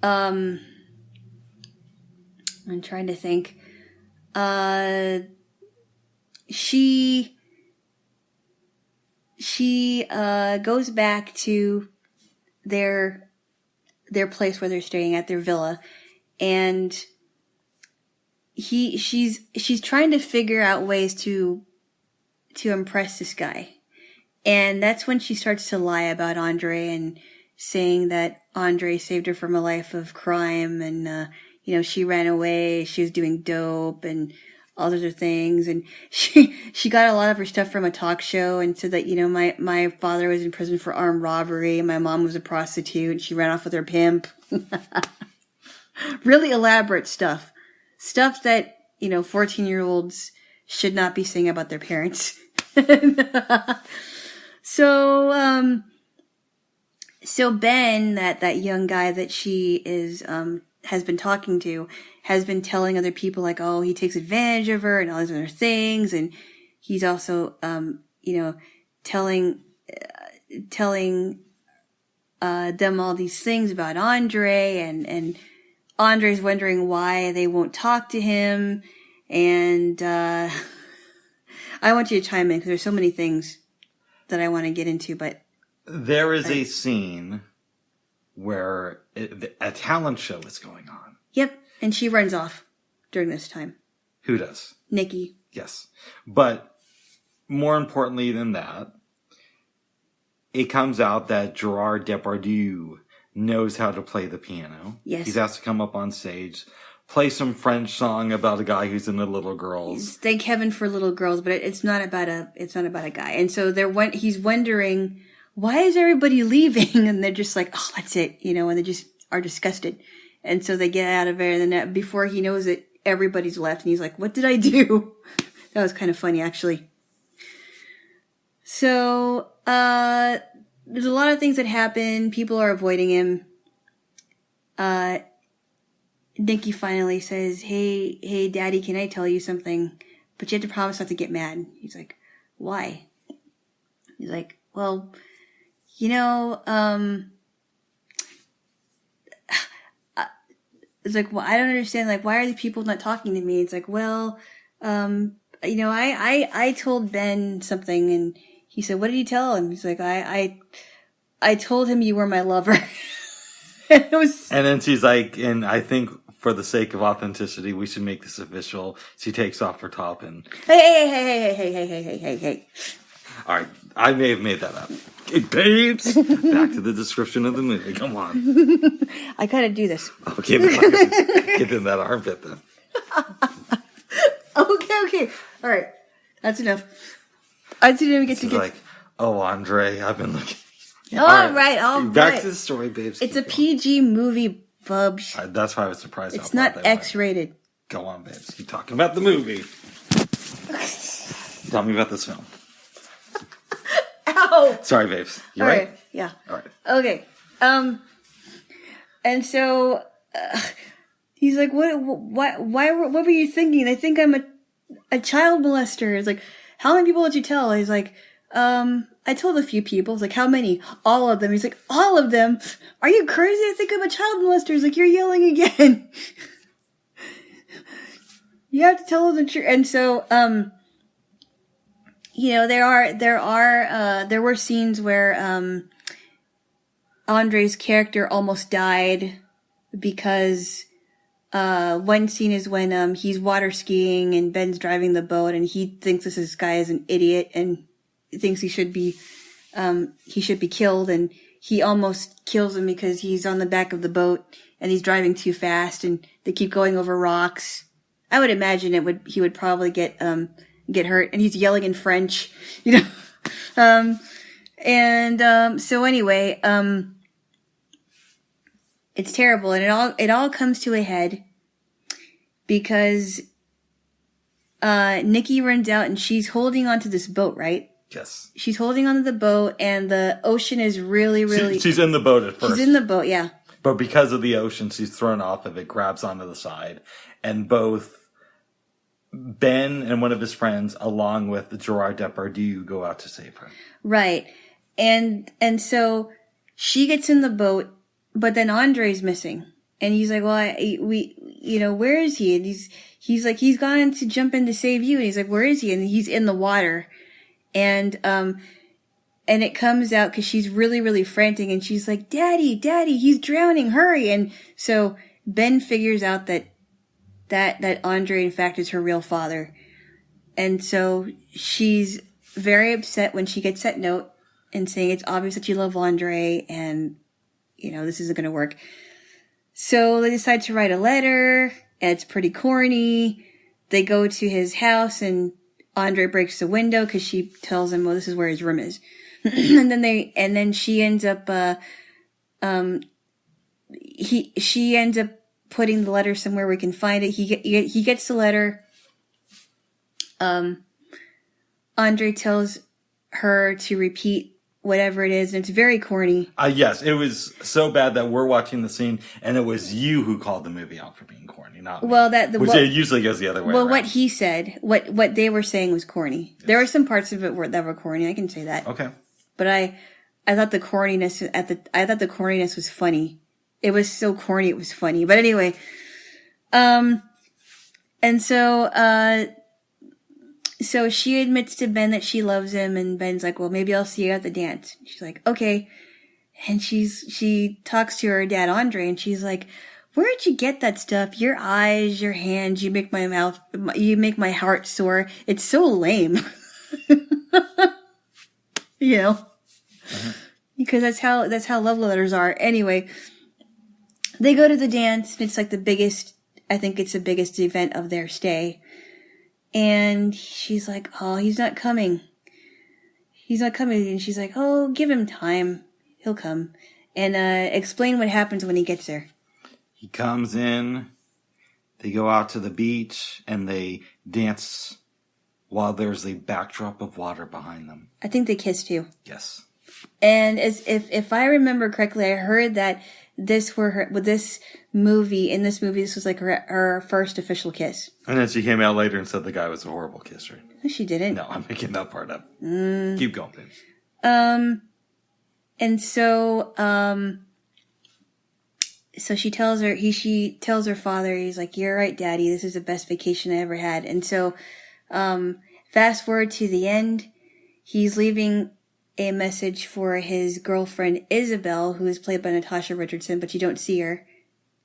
I'm trying to think, she goes back to their place where they're staying at, their villa, and she's trying to figure out ways to impress this guy. And that's when she starts to lie about Andre and saying that Andre saved her from a life of crime and you know, she ran away, she was doing dope and all those other things. And she got a lot of her stuff from a talk show and said that, you know, my father was in prison for armed robbery and my mom was a prostitute and she ran off with her pimp. Really elaborate stuff. Stuff that, you know, 14-year-olds should not be saying about their parents. So Ben, that young guy that she is, has been talking to, has been telling other people like, oh, he takes advantage of her and all these other things. And he's also, you know, telling them all these things about Andre and Andre's wondering why they won't talk to him. And, I want you to chime in because there's so many things that I want to get into, but. There is a scene where a talent show is going on. Yep. And she runs off during this time. Who does? Nikki. Yes. But more importantly than that, it comes out that Gerard Depardieu knows how to play the piano. Yes. He's asked to come up on stage, play some French song about a guy who's into little girls. Thank heaven for little girls, but it's not about a guy. And so he's wondering, why is everybody leaving? And they're just like, oh, that's it, you know, and they just are disgusted. And so they get out of there, and then before he knows it, everybody's left, and he's like, what did I do? That was kind of funny, actually. So, there's a lot of things that happen. People are avoiding him. Nikki finally says, hey, Daddy, can I tell you something? But you have to promise not to get mad. He's like, why? He's like, well, you know, it's like, well, I don't understand. Like, why are the people not talking to me? It's like, well, I told Ben something, and he said, what did you tell him? He's like, I told him you were my lover. And then she's like, and I think for the sake of authenticity, we should make this official. She takes off her top and... Hey. All right, I may have made that up. Okay, babes, back to the description of the movie. Come on. I gotta do this. Okay, get in that armpit then. Okay. All right, that's enough. I didn't even get to get... like, oh, Andre, I've been looking... All right. Back to the story, babes. It's a PG movie, bubs. That's why I was surprised. It's not X-rated. Go on, babes. Keep talking about the movie. Tell me about this film. Ow! Sorry, babes. You all right? Yeah. All right. Okay. And so he's like, what were you thinking? I think I'm a child molester. It's like, how many people did you tell? He's like, I told a few people. It's like, how many? All of them. He's like, all of them? Are you crazy? I think I'm a child molester. He's like, you're yelling again. You have to tell them the truth. And so, there were scenes where, Andre's character almost died because, one scene is when, he's water skiing and Ben's driving the boat and he thinks this guy is an idiot and thinks he should be killed, and he almost kills him because he's on the back of the boat and he's driving too fast and they keep going over rocks. I would imagine he would probably get hurt, and he's yelling in French, so anyway, it's terrible, and it all comes to a head because Nikki runs out and she's holding onto this boat, right? Yes. She's holding onto the boat, and the ocean is really, really... She's in the boat at first. She's in the boat, yeah. But because of the ocean, she's thrown off of it, grabs onto the side, and both Ben and one of his friends, along with Gerard Depardieu, go out to save her. Right. And so she gets in the boat, but then Andre's missing. And he's like, well, where is he? And he's like, he's gone to jump in to save you. And he's like, where is he? And he's in the water. And it comes out because she's really, really frantic, and she's like, Daddy, he's drowning, hurry. And so Ben figures out that Andre, in fact, is her real father. And so she's very upset when she gets that note and saying it's obvious that you love Andre and, this isn't going to work. So they decide to write a letter, and it's pretty corny. They go to his house, and Andre breaks the window because she tells him, well, this is where his room is. and then she ends up, she ends up putting the letter somewhere we can find it. He gets the letter. Andre tells her to repeat whatever it is, and it's very corny. Yes, it was so bad that we're watching the scene, and it was you who called the movie out for being corny, not me. Which it usually goes the other way around. What he said, what they were saying was corny. Yes. There were some parts of it that were corny. I can say that. Okay. But I thought the corniness was funny. It was so corny, it was funny. But anyway, and so she admits to Ben that she loves him, and Ben's like, well, maybe I'll see you at the dance. She's like, okay. And she talks to her dad, Andre, and she's like, where'd you get that stuff? Your eyes, your hands, you make my heart sore. It's so lame. Because that's how love letters are. Anyway, they go to the dance, and it's like the biggest event of their stay. And she's like, oh, he's not coming. And she's like, oh, give him time. He'll come. And explain what happens when he gets there. He comes in, they go out to the beach, and they dance while there's a backdrop of water behind them. I think they kiss too. Yes. And if I remember correctly, I heard that in this movie, this was like her first official kiss. And then she came out later and said the guy was a horrible kisser. No, she didn't. No, I'm making that part up. Keep going, please. And so, so she tells her father, he's like, "You're right, Daddy. This is the best vacation I ever had." And so, fast forward to the end, he's leaving a message for his girlfriend Isabel, who is played by Natasha Richardson, but you don't see her.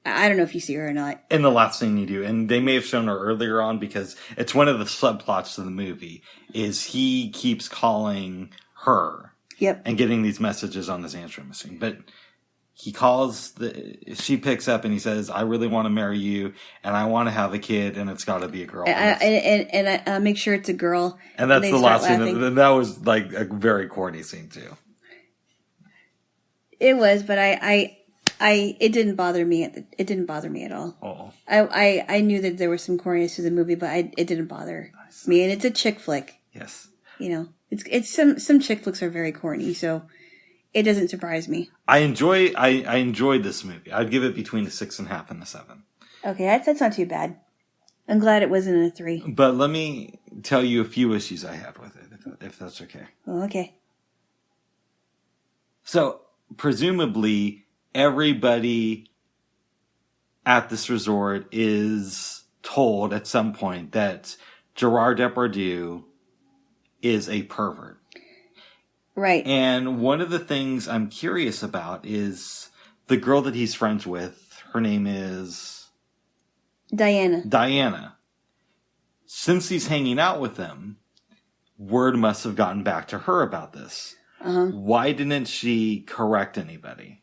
I don't know if you see her or not. In the last scene you do, and they may have shown her earlier on because it's one of the subplots of the movie, is he keeps calling her. Yep. And getting these messages on his answering machine. But he calls, she picks up and he says, "I really want to marry you and I want to have a kid and it's got to be a girl." And I make sure it's a girl. And that's the last scene. And that was like a very corny scene too. It was, but it didn't bother me. It didn't bother me at all. Oh. I knew that there was some corniness to the movie, but it didn't bother me. And it's a chick flick. Yes. You know, it's some chick flicks are very corny, so it doesn't surprise me. I enjoyed this movie. I'd give it between a 6.5 and a 7. Okay, that's not too bad. I'm glad it wasn't a 3. But let me tell you a few issues I had with it, if that's okay. Oh, okay. So, presumably, everybody at this resort is told at some point that Gerard Depardieu is a pervert. Right. And one of the things I'm curious about is the girl that he's friends with. Her name is Diana. Since he's hanging out with them, word must have gotten back to her about this. Uh-huh. Why didn't she correct anybody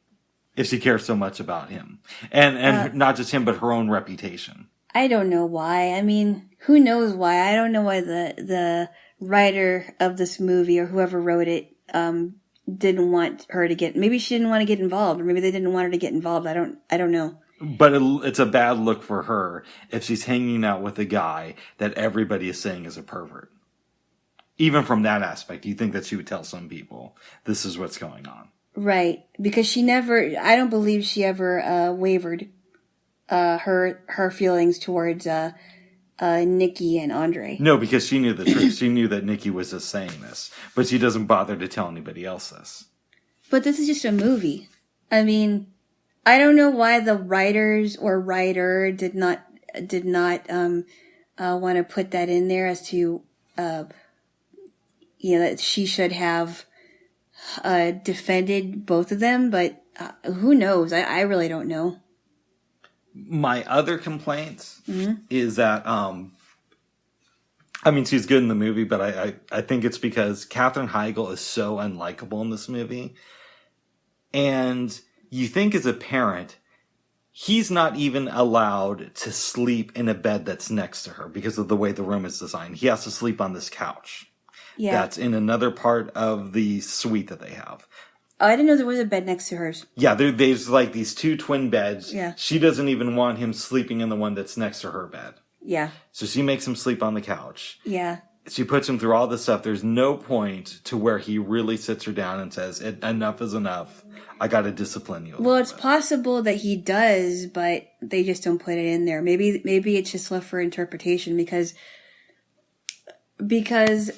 if she cares so much about him? And not just him, but her own reputation. I don't know why. I mean, who knows why? I don't know why the writer of this movie or whoever wrote it didn't want her to get. Maybe she didn't want to get involved, or maybe they didn't want her to get involved. I don't know. But it's a bad look for her if she's hanging out with a guy that everybody is saying is a pervert. Even from that aspect, you think that she would tell some people this is what's going on, right? Because she never. I don't believe she ever wavered her feelings towards Nikki and Andre. No, because she knew the truth. She knew that Nikki was just saying this, but she doesn't bother to tell anybody else this. But this is just a movie. I mean, I don't know why the writers or writer did not want to put that in there as to that she should have defended both of them. But who knows? I really don't know. My other complaint is that, I mean, she's good in the movie, but I think it's because Katherine Heigl is so unlikable in this movie. And you think as a parent, he's not even allowed to sleep in a bed that's next to her because of the way the room is designed. He has to sleep on this couch. Yeah. That's in another part of the suite that they have. Oh, I didn't know there was a bed next to hers. Yeah, there's like these 2 twin beds. Yeah. She doesn't even want him sleeping in the one that's next to her bed. Yeah. So she makes him sleep on the couch. Yeah. She puts him through all this stuff. There's no point to where he really sits her down and says, "Enough is enough. I got to discipline you." Well, it's possible that he does, but they just don't put it in there. Maybe it's just left for interpretation because he tries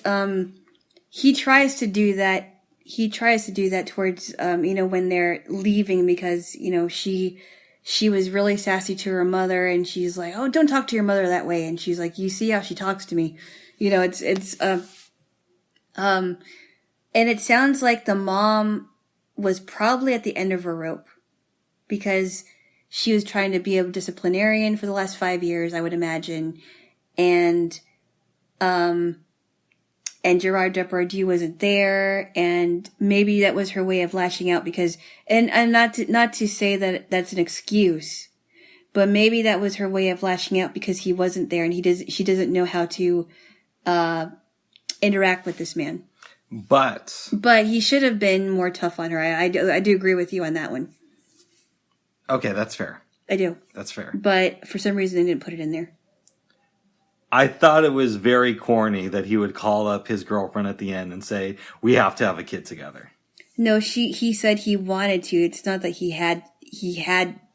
to do that. He tries to do that towards, when they're leaving because, she was really sassy to her mother and she's like, "Oh, don't talk to your mother that way." And she's like, "You see how she talks to me." And it sounds like the mom was probably at the end of her rope because she was trying to be a disciplinarian for the last 5 years, I would imagine. And Gerard Depardieu wasn't there, and maybe that was her way of lashing out because, and not to say that that's an excuse, but maybe that was her way of lashing out because he wasn't there and she doesn't know how to, interact with this man. But he should have been more tough on her. I do agree with you on that one. Okay, that's fair. I do. That's fair. But for some reason they didn't put it in there. I thought it was very corny that he would call up his girlfriend at the end and say, "We have to have a kid together." No, he said he wanted to. It's not that he had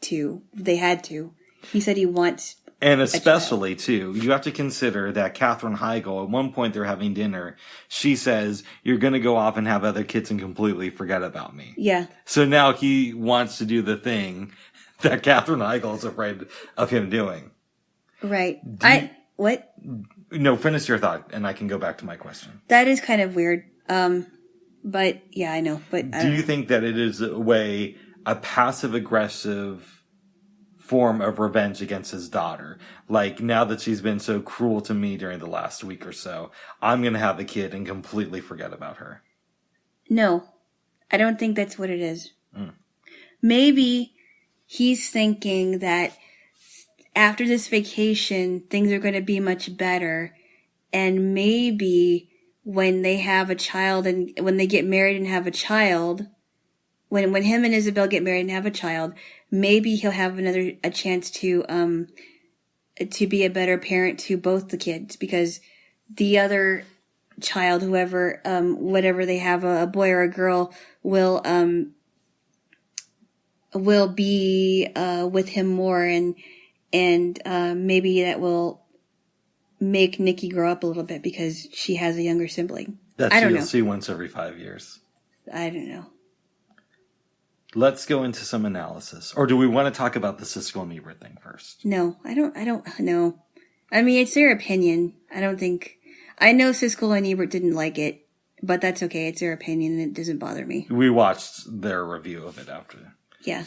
to. They had to. He said he wants. And especially, too, you have to consider that Katherine Heigl, at one point they're having dinner, she says, "You're going to go off and have other kids and completely forget about me." Yeah. So now he wants to do the thing that Katherine Heigl is afraid of him doing. Right. What? No, finish your thought, and I can go back to my question. That is kind of weird. But yeah, I know. But do you think that it is a passive-aggressive form of revenge against his daughter? Like, now that she's been so cruel to me during the last week or so, I'm going to have a kid and completely forget about her. No, I don't think that's what it is. Maybe he's thinking that after this vacation, things are going to be much better. And maybe when they have a child and when they get married and have a child, when him and Isabel get married and have a child, maybe he'll have a chance to be a better parent to both the kids, because the other child, whatever they have, a boy or a girl, will be with him more, and maybe that will make Nikki grow up a little bit because she has a younger sibling. That you'll see once every 5 years. I don't know. Let's go into some analysis. Or do we want to talk about the Siskel and Ebert thing first? No, I don't know. I mean, it's their opinion. I know Siskel and Ebert didn't like it, but that's okay. It's their opinion and it doesn't bother me. We watched their review of it after. Yeah.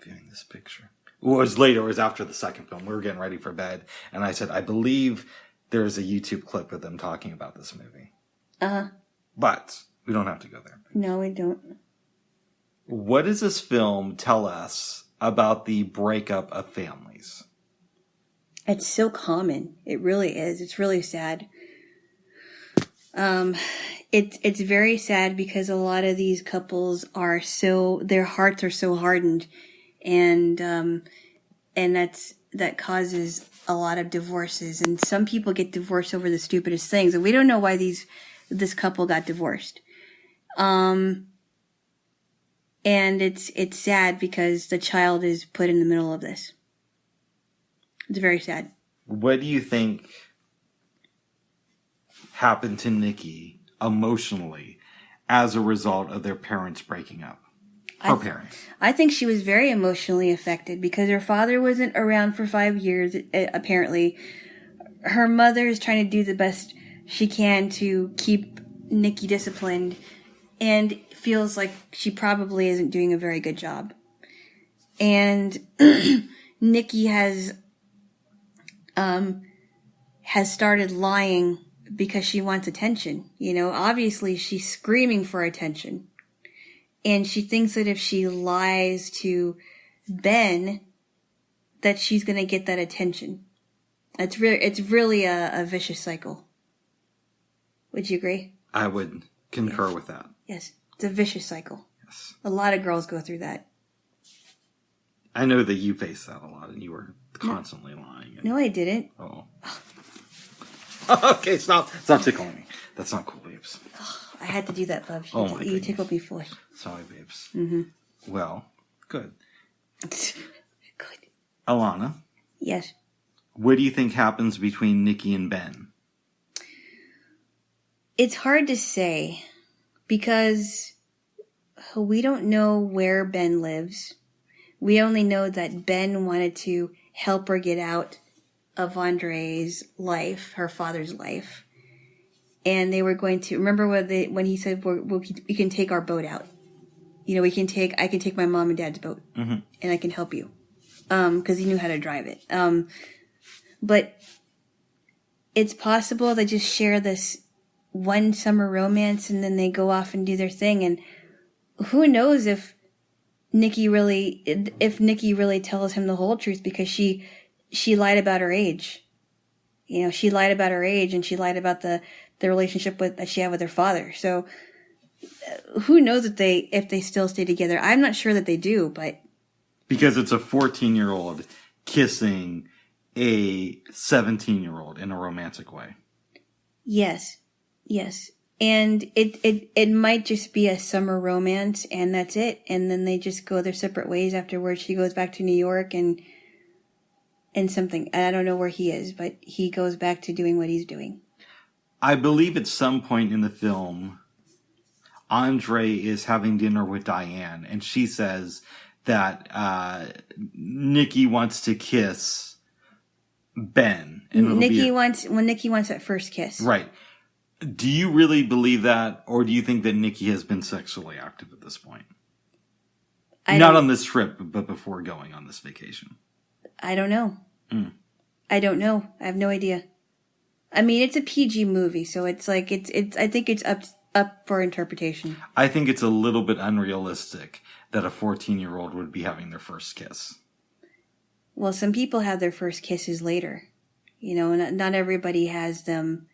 Viewing this picture. Well, it was later. It was after the second film. We were getting ready for bed. And I said, I believe there's a YouTube clip of them talking about this movie. But we don't have to go there. No, we don't. What does this film tell us about the breakup of families? It's so common. It really is. It's really sad. It's very sad because a lot of these couples their hearts are so hardened, and that causes a lot of divorces. And some people get divorced over the stupidest things, and we don't know why this couple got divorced. And it's sad because the child is put in the middle of this. It's very sad. What do you think happened to Nikki emotionally as a result of their parents breaking up? Her parents. I think she was very emotionally affected because her father wasn't around for 5 years, apparently. Her mother is trying to do the best she can to keep Nikki disciplined and feels like she probably isn't doing a very good job. And Nikki has started lying because she wants attention. You know, obviously she's screaming for attention. And she thinks that if she lies to Ben, that she's going to get that attention. It's really a vicious cycle. Would you agree? I would concur with that. Yes. It's a vicious cycle. Yes. A lot of girls go through that. I know that you face that a lot and you were constantly lying. No, I didn't. Oh. Okay, stop tickling me. That's not cool, babes. I had to do that, bub. You tickled me fully. Sorry, babes. Mm-hmm. Well, good. Good. Alana? Yes. What do you think happens between Nikki and Ben? It's hard to say because we don't know where Ben lives. We only know that Ben wanted to help her get out of Andre's life, her father's life. And they were going to, remember when he said, we can take our boat out. You know, I can take my mom and dad's boat, and I can help you. Cause he knew how to drive it. But it's possible they just share this one summer romance and then they go off and do their thing. And who knows if Nikki really tells him the whole truth, because she lied about her age. You know, she lied about her age and she lied about the relationship that she had with her father. So who knows if they still stay together. I'm not sure that they do, but because it's a 14-year-old kissing a 17-year-old in a romantic way. Yes. And it might just be a summer romance and that's it. And then they just go their separate ways afterwards. She goes back to New York and something. I don't know where he is, but he goes back to doing what he's doing. I believe at some point in the film, Andre is having dinner with Diane, and she says that Nikki wants to kiss Ben. And Nikki wants that first kiss. Right. Do you really believe that, or do you think that Nikki has been sexually active at this point? Not on this trip, but before going on this vacation. I don't know. I don't know. I have no idea. I mean, it's a PG movie, so it's like it's. I think it's up for interpretation. I think it's a little bit unrealistic that a 14-year-old would be having their first kiss. Well, some people have their first kisses later. You know, not everybody has them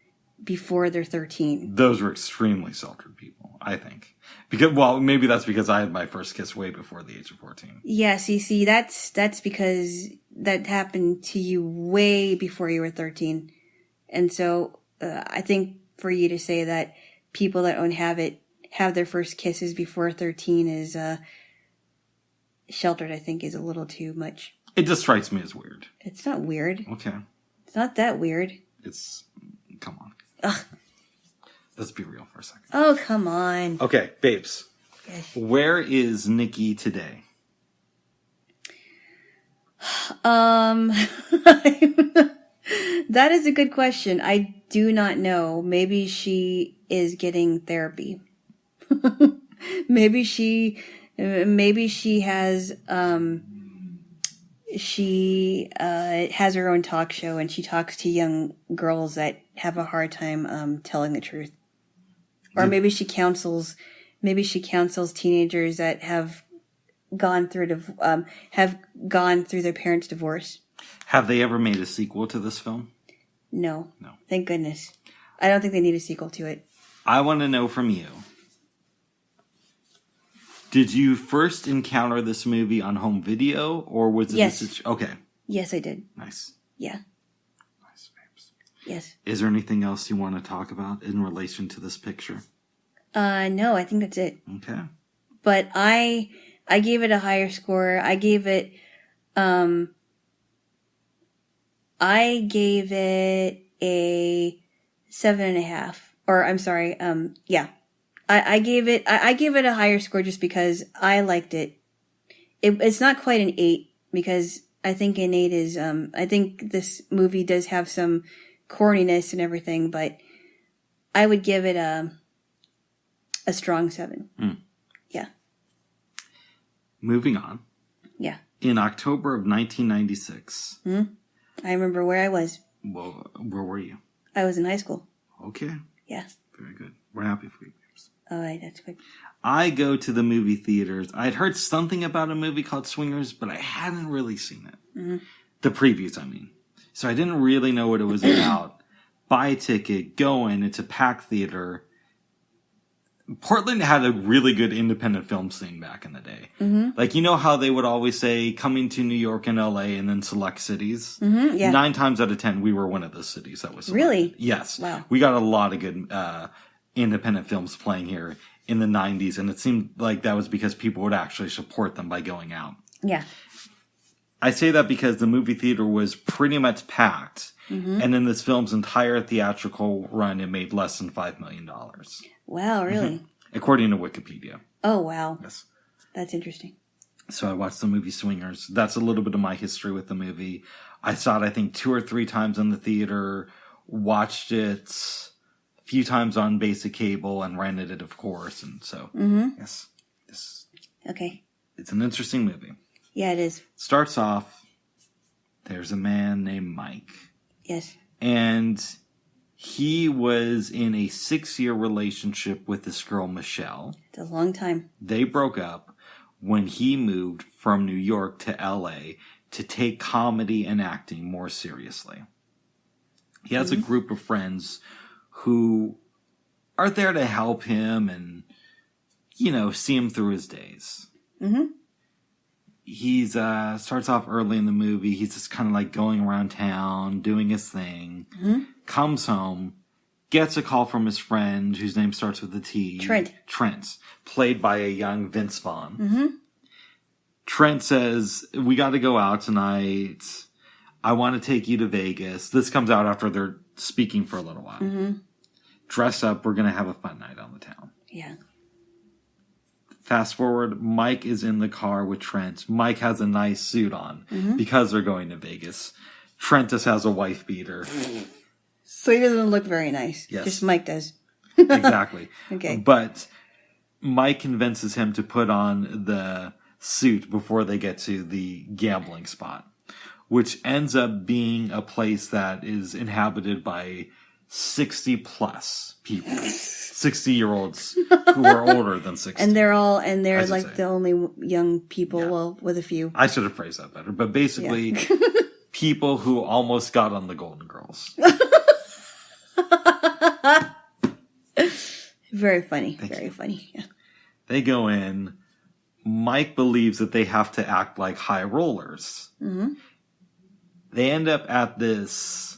before they're 13. Those were extremely sheltered people, I think. Because, well, maybe that's because I had my first kiss way before the age of 14. Yeah, see, that's because that happened to you way before you were 13. And so I think for you to say that people that don't have their first kisses before 13 is sheltered, I think is a little too much. It just strikes me as weird. It's not weird. Okay. It's not that weird. Come on. Ugh. Let's be real for a second. Oh, come on. Okay, babes. Yes. Where is Nikki today? That is a good question. I do not know. Maybe she is getting therapy. Maybe she has has her own talk show and she talks to young girls that have a hard time telling the truth. Or maybe she counsels teenagers that have gone through their parents' divorce. Have they ever made a sequel to this film? No. Thank goodness. I don't think they need a sequel to it. I want to know from you. Did you first encounter this movie on home video, or was it? Yes. Okay. Yes, I did. Nice. Yeah. Nice, babes. Yes. Is there anything else you want to talk about in relation to this picture? No, I think that's it. Okay. But I gave it a higher score. I gave it a 7.5. Or I'm sorry. Yeah. I gave it a higher score just because I liked it. It's not quite an 8 because I think an 8 is, I think this movie does have some corniness and everything, but I would give it a strong 7. Yeah. Moving on. Yeah. In October of 1996. I remember where I was. Well, where were you? I was in high school. Okay. Yeah. Very good. We're happy for you. All right, that's good. I go to the movie theaters. I'd heard something about a movie called Swingers, but I hadn't really seen it. Mm-hmm. The previews, I mean. So I didn't really know what it was about. Buy a ticket, go in. It's a packed theater. Portland had a really good independent film scene back in the day. Mm-hmm. Like, you know how they would always say, coming to New York and LA and then select cities? Mm-hmm, yeah. 9 times out of 10, we were one of those cities that was selected. Really? Yes. Wow. We got a lot of good independent films playing here in the 90s, and it seemed like that was because people would actually support them by going out. Yeah. I say that because the movie theater was pretty much packed, and in this film's entire theatrical run, it made less than $5 million. Wow, really? According to Wikipedia. Oh, wow. Yes. That's interesting. So I watched the movie Swingers. That's a little bit of my history with the movie. I saw it, I think, 2 or 3 times in the theater, watched it a few times on basic cable, and rented it, of course. And so, yes. Okay. It's an interesting movie. Yeah, it is. Starts off, there's a man named Mike. Yes. And he was in a 6-year relationship with this girl, Michelle. It's a long time. They broke up when he moved from New York to LA to take comedy and acting more seriously. He has a group of friends who are there to help him and, you know, see him through his days. Mm-hmm. He's starts off early in the movie. He's just kind of like going around town, doing his thing. Comes home, gets a call from his friend whose name starts with a T. Trent, played by a young Vince Vaughn. Trent says, "We got to go out tonight. I want to take you to Vegas." This comes out after they're speaking for a little while. Dress up. We're going to have a fun night on the town. Yeah. Fast forward, Mike is in the car with Trent. Mike has a nice suit on because they're going to Vegas. Trent just has a wife beater. So he doesn't look very nice. Yes. Just Mike does. Exactly. Okay. But Mike convinces him to put on the suit before they get to the gambling spot, which ends up being a place that is inhabited by 60 plus people. 60-year-olds who are older than 60. And they're like the only young people, well, with a few. I should have phrased that better. But basically, people who almost got on the Golden Girls. Very funny. Thank Very you. funny. Yeah. They go in. Mike believes that they have to act like high rollers. Mm-hmm. They end up at this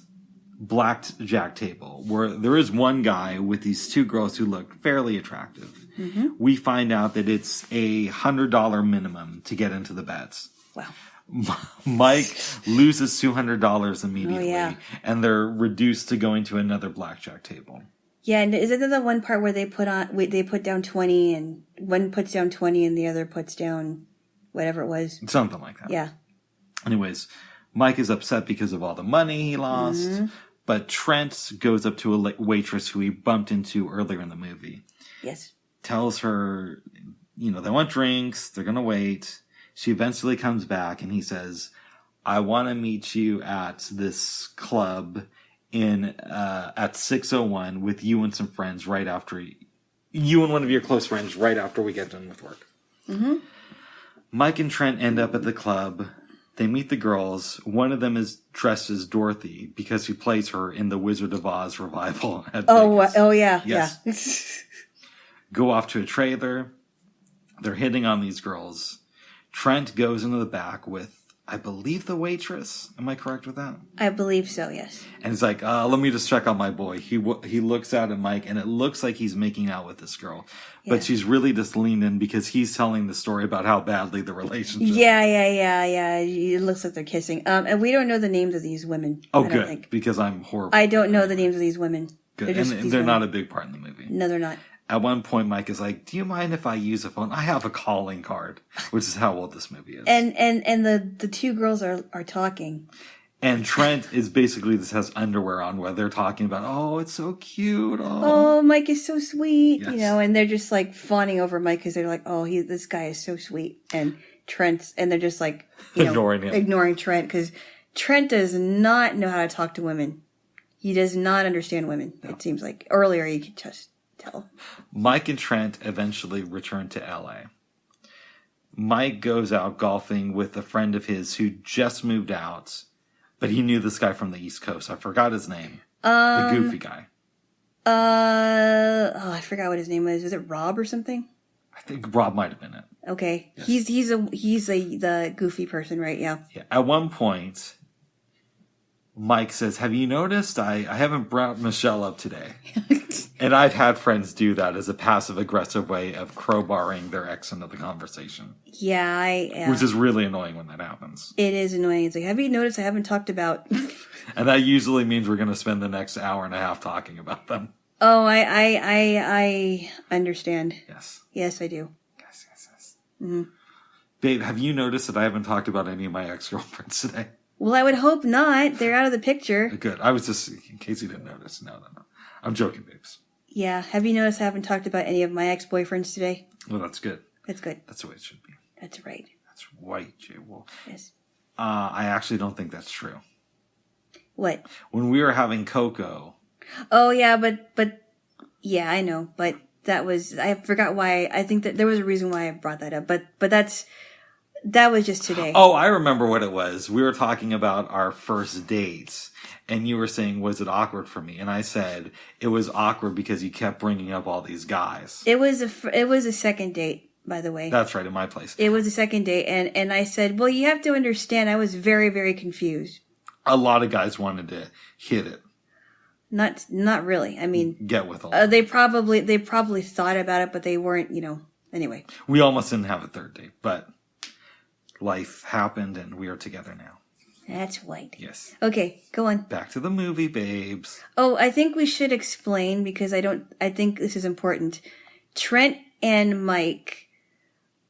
blackjack table where there is one guy with these two girls who look fairly attractive. Mm-hmm. We find out that it's $100 minimum to get into the bets. Wow. Mike loses $200 immediately, and they're reduced to going to another blackjack table. Yeah, and is it the one part where they put down 20 and one puts down 20 and the other puts down whatever it was? Something like that. Yeah. Anyways, Mike is upset because of all the money he lost, but Trent goes up to a waitress who he bumped into earlier in the movie. Yes. Tells her, they want drinks, they're going to wait. She eventually comes back and he says, I want to meet you at this club at 6:01 with you and some friends right after you and one of your close friends right after we get done with work. Mm-hmm. Mike and Trent end up at the club. They meet the girls. One of them is dressed as Dorothy because he plays her in the Wizard of Oz revival at Vegas. Oh yeah, yes. Yeah. Go off to a trailer. They're hitting on these girls. Trent goes into the back with, I believe, the waitress. Am I correct with that? I believe so, yes. And he's like, let me just check on my boy. He looks out at Mike, and it looks like he's making out with this girl. Yeah. But she's really just leaned in because he's telling the story about how badly the relationship is. Yeah. It looks like they're kissing. And we don't know the names of these women. Oh, good, because I'm horrible. I don't know the names of these women. Good, and they're not a big part in the movie. No, they're not. At one point, Mike is like, do you mind if I use a phone? I have a calling card, which is how old this movie is. And the two girls are talking. And Trent is basically just has underwear on while they're talking about, oh, it's so cute. Oh, Mike is so sweet. Yes. And they're just like fawning over Mike because they're like, oh, this guy is so sweet. And they're just like, ignoring Trent because Trent does not know how to talk to women. He does not understand women. No. It seems like earlier you could just tell. Mike and Trent eventually return to LA. Mike goes out golfing with a friend of his who just moved out, but he knew this guy from the East Coast. I forgot his name. The goofy guy. I forgot what his name was. Was it Rob or something? I think Rob might have been it. Okay. Yes. He's the goofy person, right? Yeah. Yeah. At one point, Mike says, have you noticed I haven't brought Michelle up today? And I've had friends do that as a passive-aggressive way of crowbarring their ex into the conversation. Yeah, which is really annoying when that happens. It is annoying. It's like, have you noticed I haven't talked about... And that usually means we're going to spend the next hour and a half talking about them. Oh, I understand. Yes. Yes, I do. Yes. Mm-hmm. Babe, have you noticed that I haven't talked about any of my ex-girlfriends today? Well, I would hope not. They're out of the picture. Good. I was just, in case you didn't notice. No. I'm joking, babes. Yeah. Have you noticed I haven't talked about any of my ex-boyfriends today? Well, that's good. That's good. That's the way it should be. That's right. That's right, Jaylo. Yes. I actually don't think that's true. What? When we were having cocoa. Oh, yeah, but yeah, I know. But that was, I forgot why. I think that there was a reason why I brought that up. But that was just today. Oh, I remember what it was. We were talking about our first dates. And you were saying, was it awkward for me? And I said, it was awkward because you kept bringing up all these guys. It was a second date, by the way. That's right, in my place. It was a second date. And I said, well, you have to understand, I was very, very confused. A lot of guys wanted to hit it. Not really. I mean, get with all. They probably thought about it, but they weren't, anyway. We almost didn't have a third date, but life happened and we are together now. That's right. Yes. Okay, go on. Back to the movie, babes. Oh, I think we should explain because I think this is important. Trent and Mike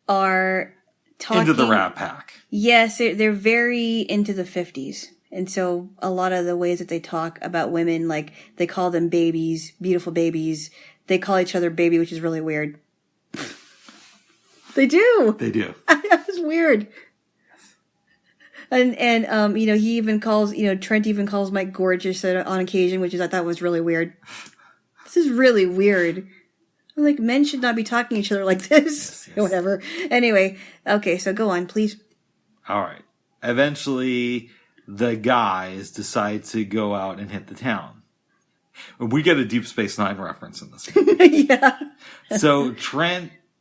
are talking... Into the Rat Pack. Yes, they're very into the 50s. And so a lot of the ways that they talk about women, like they call them babies, beautiful babies. They call each other baby, which is really weird. They do. They do. That was weird. And he even calls, Trent even calls Mike gorgeous on occasion, which I thought was really weird. This is really weird. I'm like, men should not be talking to each other like this. Yes. Whatever. Anyway, okay, so go on, please. All right. Eventually, the guys decide to go out and hit the town. We get a Deep Space Nine reference in this movie. Yeah. So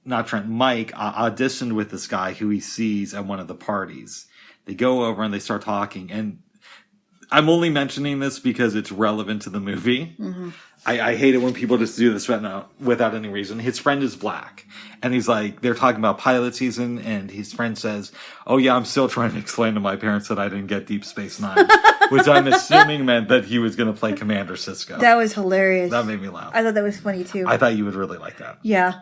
Mike auditioned with this guy who he sees at one of the parties. They go over and they start talking. And I'm only mentioning this because it's relevant to the movie. Mm-hmm. I hate it when people just do this without any reason. His friend is black. And he's like, they're talking about pilot season. And his friend says, oh yeah, I'm still trying to explain to my parents that I didn't get Deep Space Nine. Which I'm assuming meant that he was going to play Commander Sisko. That was hilarious. That made me laugh. I thought that was funny too. I thought you would really like that. Yeah.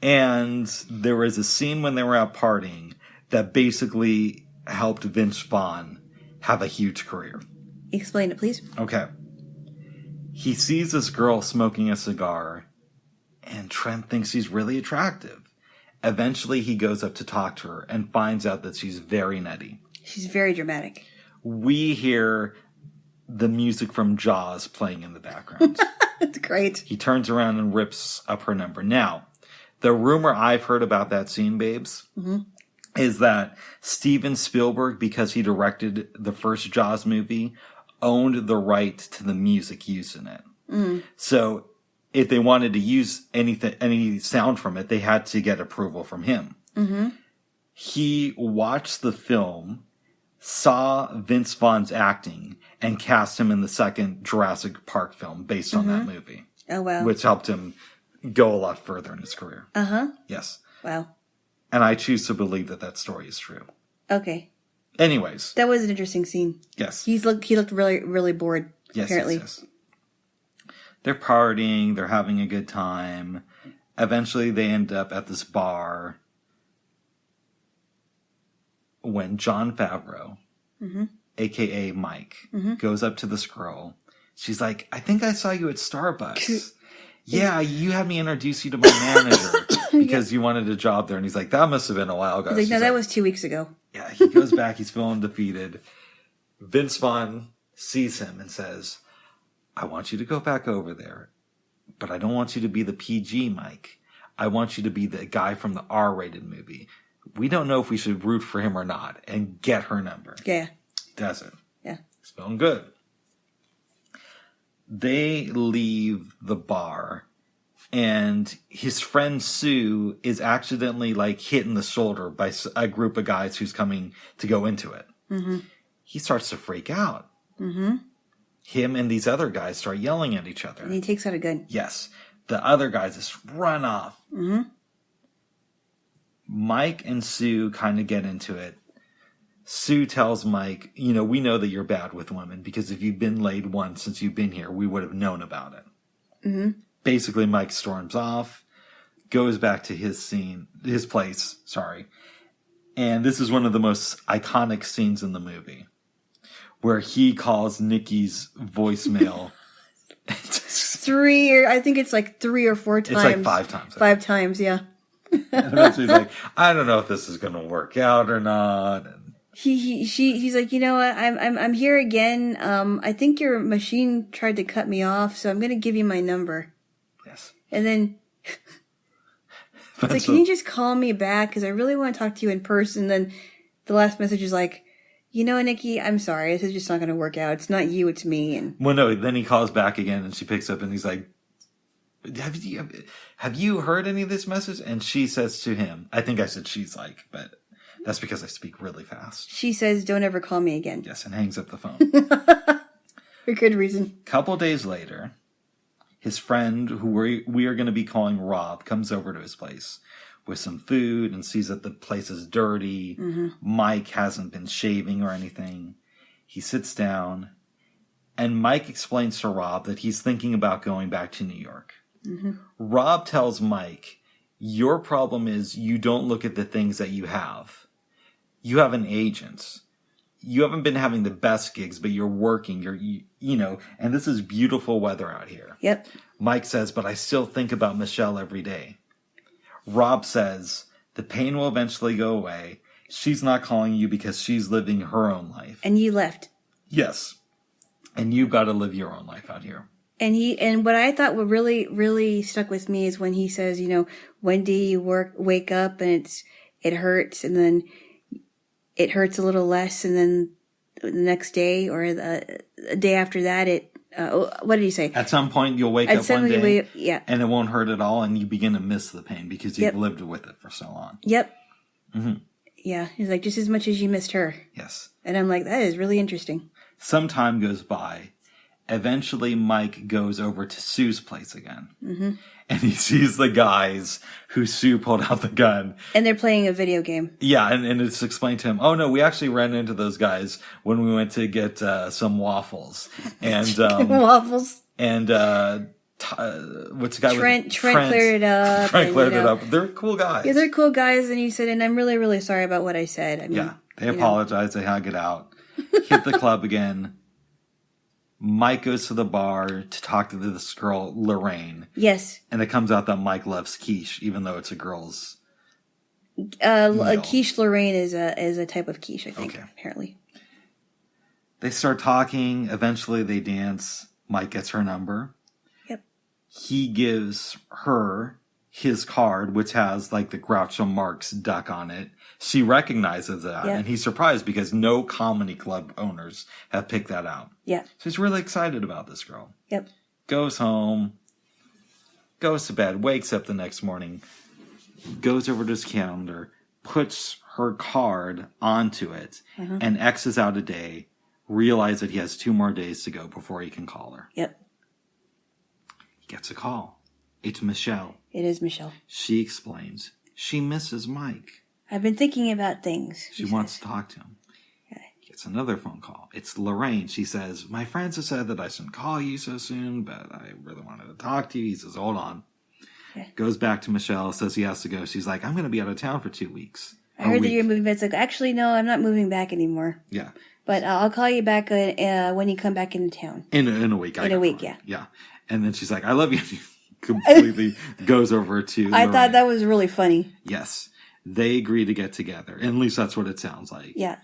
And there was a scene when they were out partying that basically helped Vince Vaughn have a huge career. Explain it, please. Okay. He sees this girl smoking a cigar, and Trent thinks she's really attractive. Eventually, he goes up to talk to her and finds out that she's very nutty. She's very dramatic. We hear the music from Jaws playing in the background. It's great. He turns around and rips up her number. Now, the rumor I've heard about that scene, babes, is that Steven Spielberg, because he directed the first Jaws movie, owned the right to the music used in it. Mm. So if they wanted to use any sound from it, they had to get approval from him. Mm-hmm. He watched the film, saw Vince Vaughn's acting, and cast him in the second Jurassic Park film based on that movie. Oh, wow. Which helped him go a lot further in his career. Uh-huh. Yes. Wow. And I choose to believe that story is true. Okay. Anyways. That was an interesting scene. Yes. He looked really, really bored, apparently. Yes. They're partying. They're having a good time. Eventually, they end up at this bar when Jon Favreau, a.k.a. Mike, goes up to this girl. She's like, I think I saw you at Starbucks. Yeah, you had me introduce you to my manager because you wanted a job there. And he's like, that must have been a while ago. He's like, no, that was 2 weeks ago. Yeah, he goes back. He's feeling defeated. Vince Vaughn sees him and says, I want you to go back over there, but I don't want you to be the PG Mike. I want you to be the guy from the R-rated movie. We don't know if we should root for him or not, and get her number. Yeah. He does it. Yeah. He's feeling good. They leave the bar, and his friend Sue is accidentally hit in the shoulder by a group of guys who's coming to go into it. Mm-hmm. He starts to freak out. Mm-hmm. Him and these other guys start yelling at each other. And he takes out a gun. Yes. The other guys just run off. Mm-hmm. Mike and Sue kind of get into it. Sue tells Mike, we know that you're bad with women because if you've been laid once since you've been here, we would have known about it. Mm-hmm. Basically, Mike storms off, goes back to his place, and this is one of the most iconic scenes in the movie, where he calls Nikki's voicemail. I think it's 3 or 4 times. It's 5 times. 5 times, yeah. And he's like, I don't know if this is going to work out or not. And he's like, you know what? I'm here again. I think your machine tried to cut me off, so I'm going to give you my number. Yes. And then it's like, can you just call me back? Because I really want to talk to you in person. Then the last message is like, Nikki, I'm sorry. This is just not going to work out. It's not you, it's me. And well, no. Then he calls back again, and she picks up, and he's like, have you heard any of this message? And she says to him, I think I said she's like, but that's because I speak really fast. She says, don't ever call me again. Yes, and hangs up the phone. For good reason. Couple days later, his friend, who we are going to be calling Rob, comes over to his place with some food and sees that the place is dirty. Mm-hmm. Mike hasn't been shaving or anything. He sits down, and Mike explains to Rob that he's thinking about going back to New York. Mm-hmm. Rob tells Mike, Your problem is you don't look at the things that you have. You have an agent. You haven't been having the best gigs, but you're working. And this is beautiful weather out here. Yep. Mike says, but I still think about Michelle every day. Rob says, the pain will eventually go away. She's not calling you because she's living her own life. And you left. Yes. And you've got to live your own life out here. And what I thought would really, really stuck with me is when he says, one day you wake up and it hurts, and then it hurts a little less, and then the next day or the day after that, what did he say? At some point, you'll wake up one day, yeah, and it won't hurt at all, and you begin to miss the pain because you've lived with it for so long. Yep. Mm-hmm. Yeah, he's like, just as much as you missed her. Yes. And I'm like, that is really interesting. Some time goes by. Eventually, Mike goes over to Sue's place again. Mm-hmm. And he sees the guys who Sue pulled out the gun. And they're playing a video game. Yeah, and it's explained to him, oh no, we actually ran into those guys when we went to get some waffles. And waffles. And what's the guy Trent cleared it up. Trent cleared it up. They're cool guys. Yeah, they're cool guys. And he said, and I'm really, really sorry about what I said. I mean, yeah, they apologize. They hug it out. Hit the club again. Mike goes to the bar to talk to this girl, Lorraine. Yes. And it comes out that Mike loves quiche, even though it's a girl's a quiche Lorraine is a type of quiche, I think, apparently. They start talking. Eventually they dance. Mike gets her number. Yep. He gives her his card, which has like the Groucho Marx duck on it. She recognizes that, and he's surprised because no comedy club owners have picked that out. Yeah. So he's really excited about this girl. Yep. Goes home, goes to bed, wakes up the next morning, goes over to his calendar, puts her card onto it, and X's out a day, realizes that he has 2 more days to go before he can call her. Yep. He gets a call. It's Michelle. It is Michelle. She explains she misses Mike. I've been thinking about things. She wants to talk to him. Okay. Gets another phone call. It's Lorraine. She says, my friends have said that I shouldn't call you so soon, but I really wanted to talk to you. He says, hold on. Okay. Goes back to Michelle, says he has to go. She's like, I'm going to be out of town for 2 weeks. I heard that you're moving back. It's like, actually, no, I'm not moving back anymore. Yeah. But I'll call you back when you come back into town. In a week. In a week, yeah. Yeah. And then she's like, I love you. Completely goes over to Lorraine. I thought that was really funny. Yes. They agree to get together. At least that's what it sounds like. Yeah.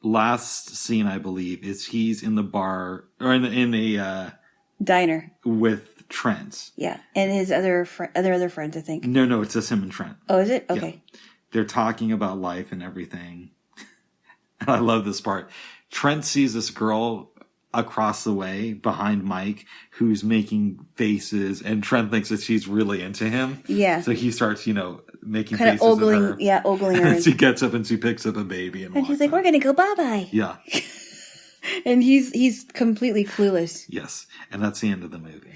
Last scene, I believe, is he's in the bar, or in a diner. With Trent. Yeah. And his other friends, I think. No, it's just him and Trent. Oh, is it? Okay. Yeah. They're talking about life and everything. And I love this part. Trent sees this girl across the way behind Mike who's making faces, and Trent thinks that she's really into him. Yeah. So he starts, making kind faces of ogling, at her. Yeah, ogling her. And she gets up and she picks up a baby and he's like, we're going to go bye-bye. Yeah. And he's completely clueless. Yes. And that's the end of the movie.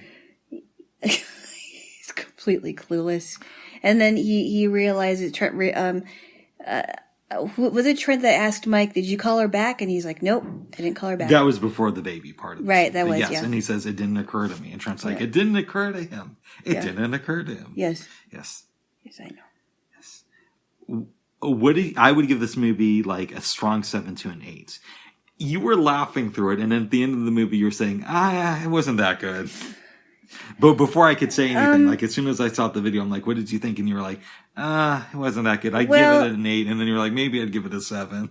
He's completely clueless. And then he realizes Trent, was it Trent that asked Mike, did you call her back? And he's like, nope, I didn't call her back. That was before the baby part of it. Right, that was, yes, yeah. And he says, it didn't occur to me. And Trent's like, it didn't occur to him. It didn't occur to him. Yes. Yes. Yes, I know. Yes. I would give this movie like a strong 7 to an 8. You were laughing through it, and at the end of the movie, you're saying, it wasn't that good. But before I could say anything, like as soon as I saw the video, I'm like, what did you think? And you were like, it wasn't that good. I'd give it an 8. And then you were like, maybe I'd give it a 7.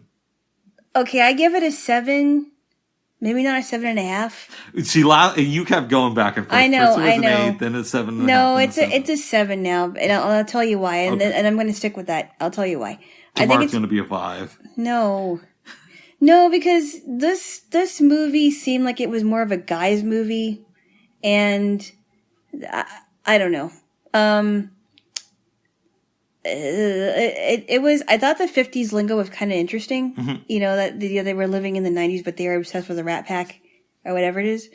Okay, I give it a 7. Maybe not a 7.5. You kept going back and forth. I know, First it was I know. An 8, then a 7.5. No, it's a 7 now, and I'll tell you why. And and I'm going to stick with that. I'll tell you why. I think it's going to be a 5. No, because this movie seemed like it was more of a guy's movie, and I don't know. It was. I thought the 50s lingo was kind of interesting. Mm-hmm. That they were living in the 90s, but they were obsessed with the Rat Pack or whatever it is.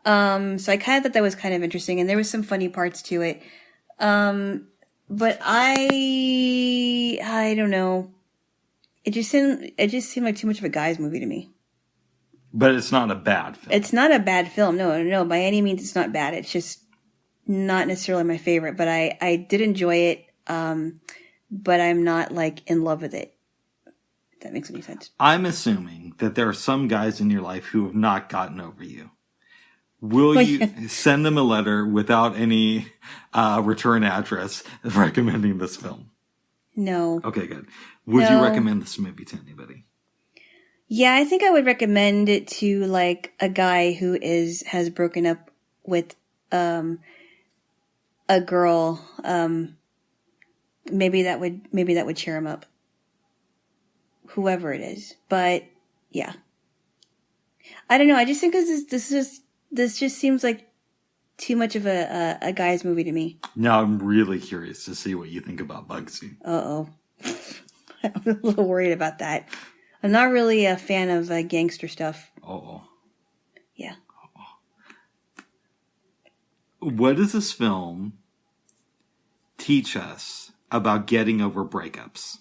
So I kind of thought that was kind of interesting, and there was some funny parts to it. But I don't know. It just seemed like too much of a guy's movie to me. But it's not a bad film. It's not a bad film. No. By any means, it's not bad. It's just not necessarily my favorite. But I did enjoy it. but I'm not like in love with it. If that makes any sense. I'm assuming that there are some guys in your life who have not gotten over you. Will you send them a letter without any return address recommending this film? No. Okay, good. Would you recommend this movie to anybody? Yeah, I think I would recommend it to like a guy who has broken up with a girl. Maybe that would cheer him up. Whoever it is, but yeah, I don't know. I just think this just seems like too much of a guy's movie to me. Now I'm really curious to see what you think about Bugsy. I'm a little worried about that. I'm not really a fan of gangster stuff. Yeah. What does this film teach us about getting over breakups?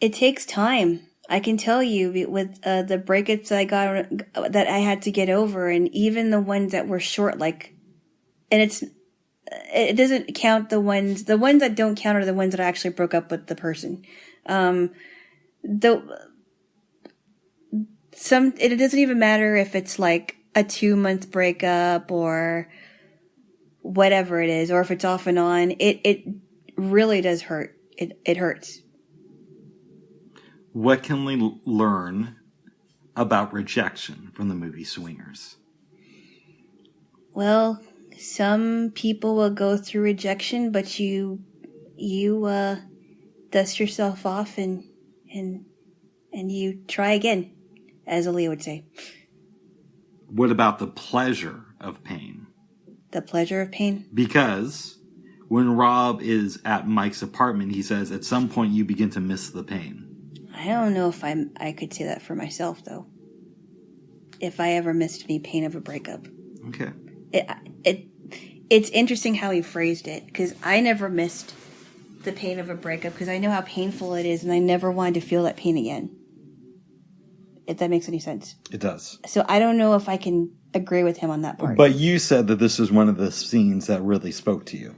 It takes time. I can tell you with the breakups that I had to get over, and even the ones that were short, like, and it doesn't count the ones that don't count are the ones that I actually broke up with the person. It doesn't even matter if it's like a 2-month breakup or whatever it is, or if it's off and on. It really does hurt. It hurts. What can we learn about rejection from the movie Swingers? Well, some people will go through rejection, but you dust yourself off and you try again, as Aaliyah would say. What about the pleasure of pain? The pleasure of pain? Because when Rob is at Mike's apartment, he says, at some point you begin to miss the pain. I don't know if I could say that for myself, though. If I ever missed any pain of a breakup. Okay. It's interesting how he phrased it, because I never missed the pain of a breakup, because I know how painful it is, and I never wanted to feel that pain again. If that makes any sense. It does. So I don't know if I can agree with him on that part. But you said that this is one of the scenes that really spoke to you.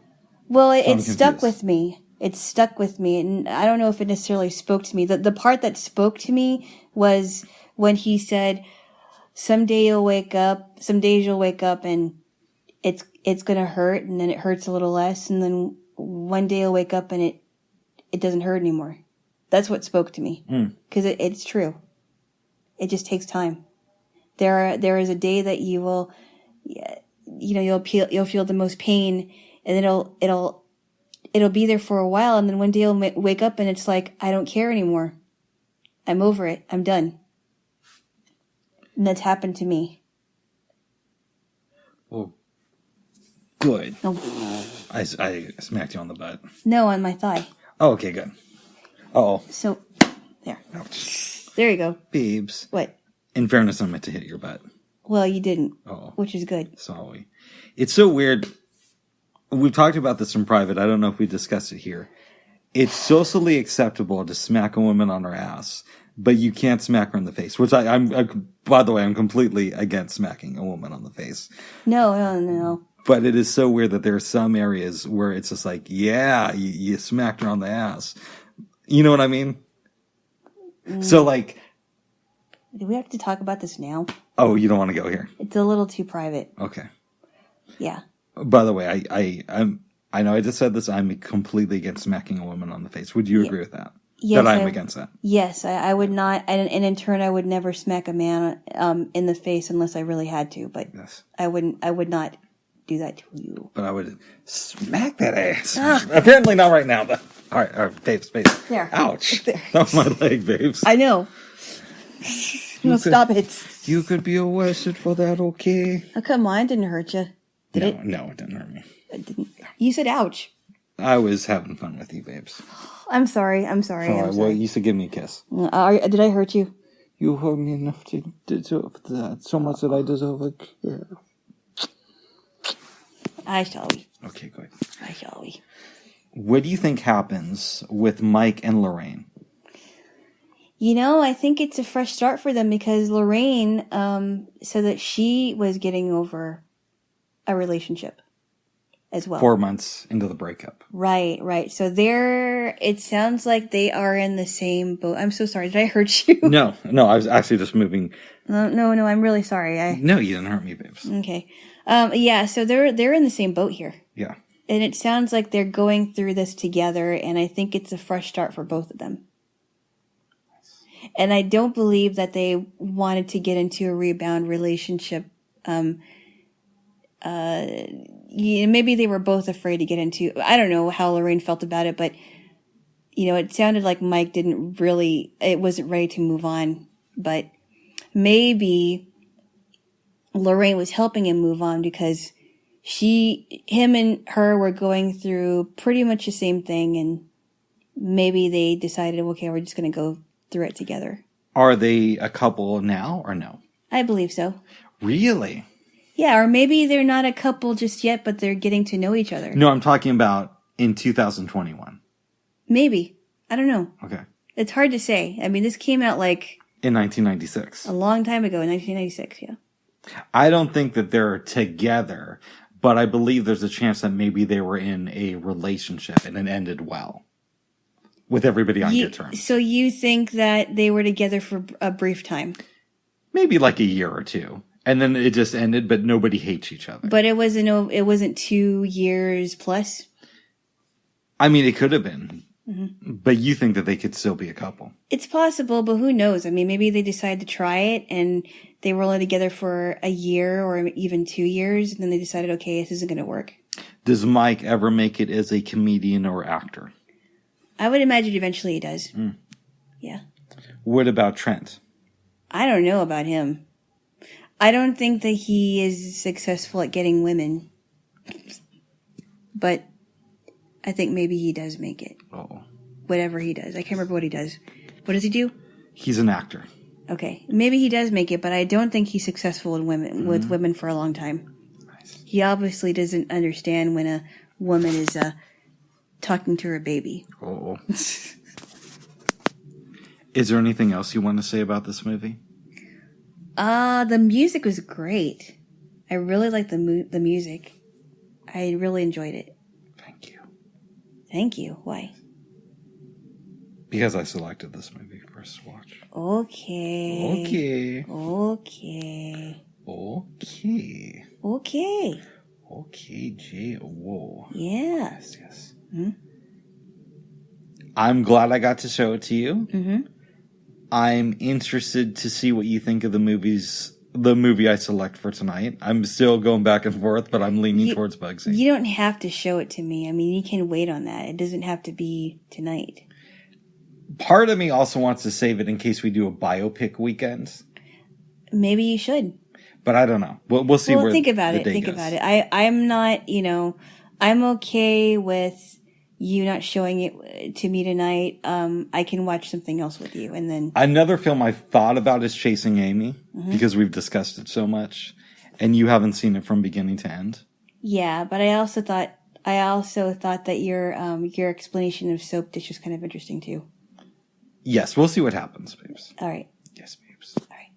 Well, it stuck with me. It stuck with me, and I don't know if it necessarily spoke to me. The part that spoke to me was when he said, some days you'll wake up and it's gonna hurt, and then it hurts a little less, and then one day you'll wake up and it doesn't hurt anymore. That's what spoke to me. Because it's true. It just takes time. There is a day that you will, you'll feel the most pain, and it'll be there for a while, and then one day you'll wake up and it's like, I don't care anymore. I'm over it. I'm done. And that's happened to me. Well, good. No. I smacked you on the butt. No, on my thigh. Oh, okay, good. Uh-oh. So, there. Ouch. There you go. Babes. What? In fairness, I meant to hit your butt. Well, you didn't. Oh. Which is good. Sorry. It's so weird. We've talked about this in private. I don't know if we discussed it here. It's socially acceptable to smack a woman on her ass, but you can't smack her in the face, which by the way, I'm completely against smacking a woman on the face. No. But it is so weird that there are some areas where it's just like, yeah, you smacked her on the ass. You know what I mean? So like... Do we have to talk about this now? Oh, you don't want to go here? It's a little too private. Okay. Yeah. By the way, I know I just said this. I'm completely against smacking a woman on the face. Would you agree with that? Yes, that I'm against that. Yes, I would not, and in turn, I would never smack a man in the face unless I really had to. But yes. I would not do that to you. But I would smack that ass. Apparently not right now, though. All right, babes. There. Ouch. There. That was my leg, babes. I know. No, stop it. You could be arrested for that, okay? Oh, come on, it didn't hurt you. Did it? No, it didn't hurt me. It didn't. You said ouch. I was having fun with you, babes. I'm sorry. Well, you should give me a kiss. Did I hurt you? You hurt me enough to deserve that. So much that I deserve a kiss. I shall we. Okay, good. I shall we. What do you think happens with Mike and Lorraine? I think it's a fresh start for them because Lorraine said that she was getting over a relationship. as well. 4 months into the breakup. Right. So it sounds like they are in the same boat. I'm so sorry. Did I hurt you? No, I was actually just moving. No, I'm really sorry. No, you didn't hurt me, babes. Okay. Yeah, so they're in the same boat here. Yeah. And it sounds like they're going through this together, and I think it's a fresh start for both of them. And I don't believe that they wanted to get into a rebound relationship. Maybe they were both afraid to get into. I don't know how Lorraine felt about it, but it sounded like Mike wasn't ready to move on. But maybe Lorraine was helping him move on because him and her were going through pretty much the same thing, and maybe they decided, okay, we're just going to go through it together. Are they a couple now or no? I believe so. Really? Yeah, or maybe they're not a couple just yet, but they're getting to know each other. No, I'm talking about in 2021. Maybe. I don't know. Okay. It's hard to say. I mean, this came out in 1996. A long time ago, in 1996, yeah. I don't think that they're together, but I believe there's a chance that maybe they were in a relationship and it ended well. With everybody on good terms. So you think that they were together for a brief time? Maybe like a year or two. And then it just ended, but nobody hates each other. But it wasn't 2 years plus? I mean, it could have been. Mm-hmm. But you think that they could still be a couple? It's possible, but who knows? I mean, maybe they decided to try it and they were only together for a year or even 2 years. And then they decided, okay, this isn't going to work. Does Mike ever make it as a comedian or actor? I would imagine eventually he does. Mm. Yeah. What about Trent? I don't know about him. I don't think that he is successful at getting women. But I think maybe he does make it. Oh. Whatever he does. I can't remember what he does. What does he do? He's an actor. Okay. Maybe he does make it, but I don't think he's successful with women for a long time. Nice. He obviously doesn't understand when a woman is talking to her baby. Oh. Is there anything else you want to say about this movie? The music was great. I really liked the music. I really enjoyed it. Thank you. Thank you. Why? Because I selected this movie for us to watch. Okay. Okay. Okay. Okay. Okay. Okay, Jaylo. Yeah. Yes. Mm-hmm. I'm glad I got to show it to you. Mm-hmm. I'm interested to see what you think of the movie I select for tonight. I'm still going back and forth, but I'm leaning towards Bugsy. You don't have to show it to me. I mean, you can wait on that. It doesn't have to be tonight. Part of me also wants to save it in case we do a biopic weekend. Maybe you should. But I don't know. We'll see where think about the it. day Think goes. about it. I'm not, I'm okay with you not showing it to me tonight. I can watch something else with you, and then Another film I thought about is Chasing Amy, because we've discussed it so much, and you haven't seen it from beginning to end. Yeah, but I also thought that your explanation of soap dish was kind of interesting too. Yes, we'll see what happens, babes. All right. Yes, babes. All right.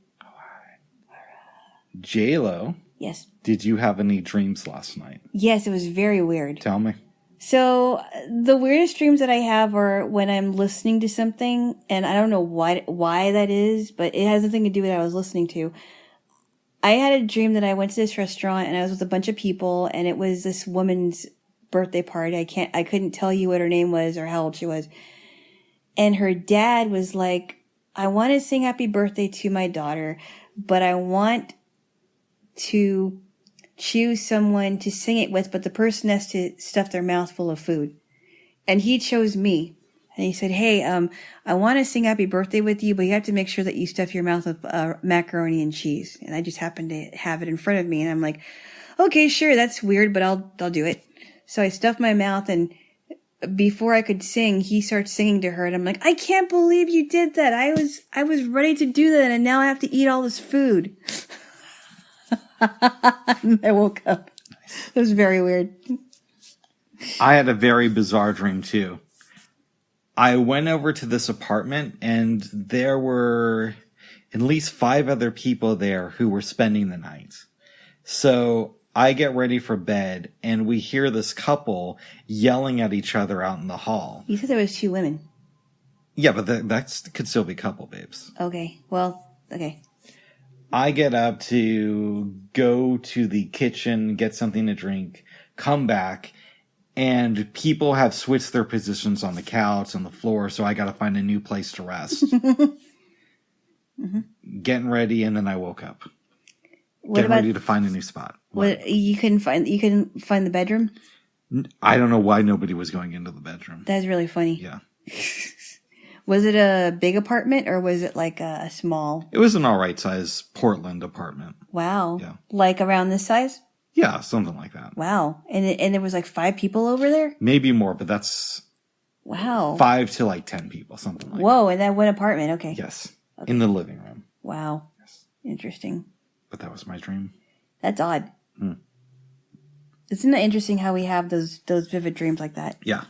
Jaylo, Yes. did you have any dreams last night? Yes, it was very weird. Tell me. So the weirdest dreams that I have are when I'm listening to something, and I don't know why that is, but it has nothing to do with what I was listening to. I had a dream that I went to this restaurant and I was with a bunch of people, and it was this woman's birthday party. I couldn't tell you what her name was or how old she was. And her dad was like, I want to sing happy birthday to my daughter, but I want to choose someone to sing it with, but the person has to stuff their mouth full of food. And he chose me. And he said, hey, I want to sing happy birthday with you, but you have to make sure that you stuff your mouth with macaroni and cheese. And I just happened to have it in front of me. And I'm like, okay, sure, that's weird, but I'll do it. So I stuffed my mouth, and before I could sing, he starts singing to her. And I'm like, I can't believe you did that. I was ready to do that, and now I have to eat all this food. I woke up. It was very weird. I had a very bizarre dream too. I went over to this apartment, and there were at least 5 other people there who were spending the night. So I get ready for bed, and we hear this couple yelling at each other out in the hall. You said there was 2 women. Yeah, but that could still be couple, babes. Okay. Well, okay. I get up to go to the kitchen, get something to drink, come back, and people have switched their positions on the couch, on the floor, so I got to find a new place to rest. Getting ready, and then I woke up. Getting ready to find a new spot. What you couldn't find the bedroom? I don't know why nobody was going into the bedroom. That's really funny. Yeah. Was it a big apartment or was it like a small? It was an all right size Portland apartment. Wow. Yeah. Like around this size? Yeah, something like that. Wow. And there was like 5 people over there? Maybe more, but that's wow. 5 to like 10 people, something like that. Whoa, in that one apartment. Okay. Yes. Okay. In the living room. Wow. Yes. Interesting. But that was my dream. That's odd. Isn't it interesting how we have those vivid dreams like that? Yeah.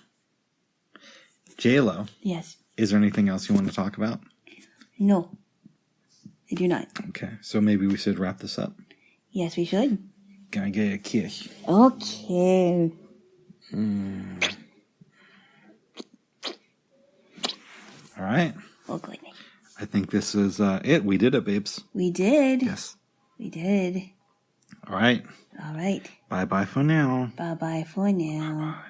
Jaylo. Yes. Is there anything else you want to talk about? No. I do not. Okay, so maybe we should wrap this up. Yes, we should. Can I get a kiss? Okay. All right. Okay. I think this is it. We did it, babes. We did. Yes. We did. All right. All right. Bye-bye for now. Bye-bye for now. Bye.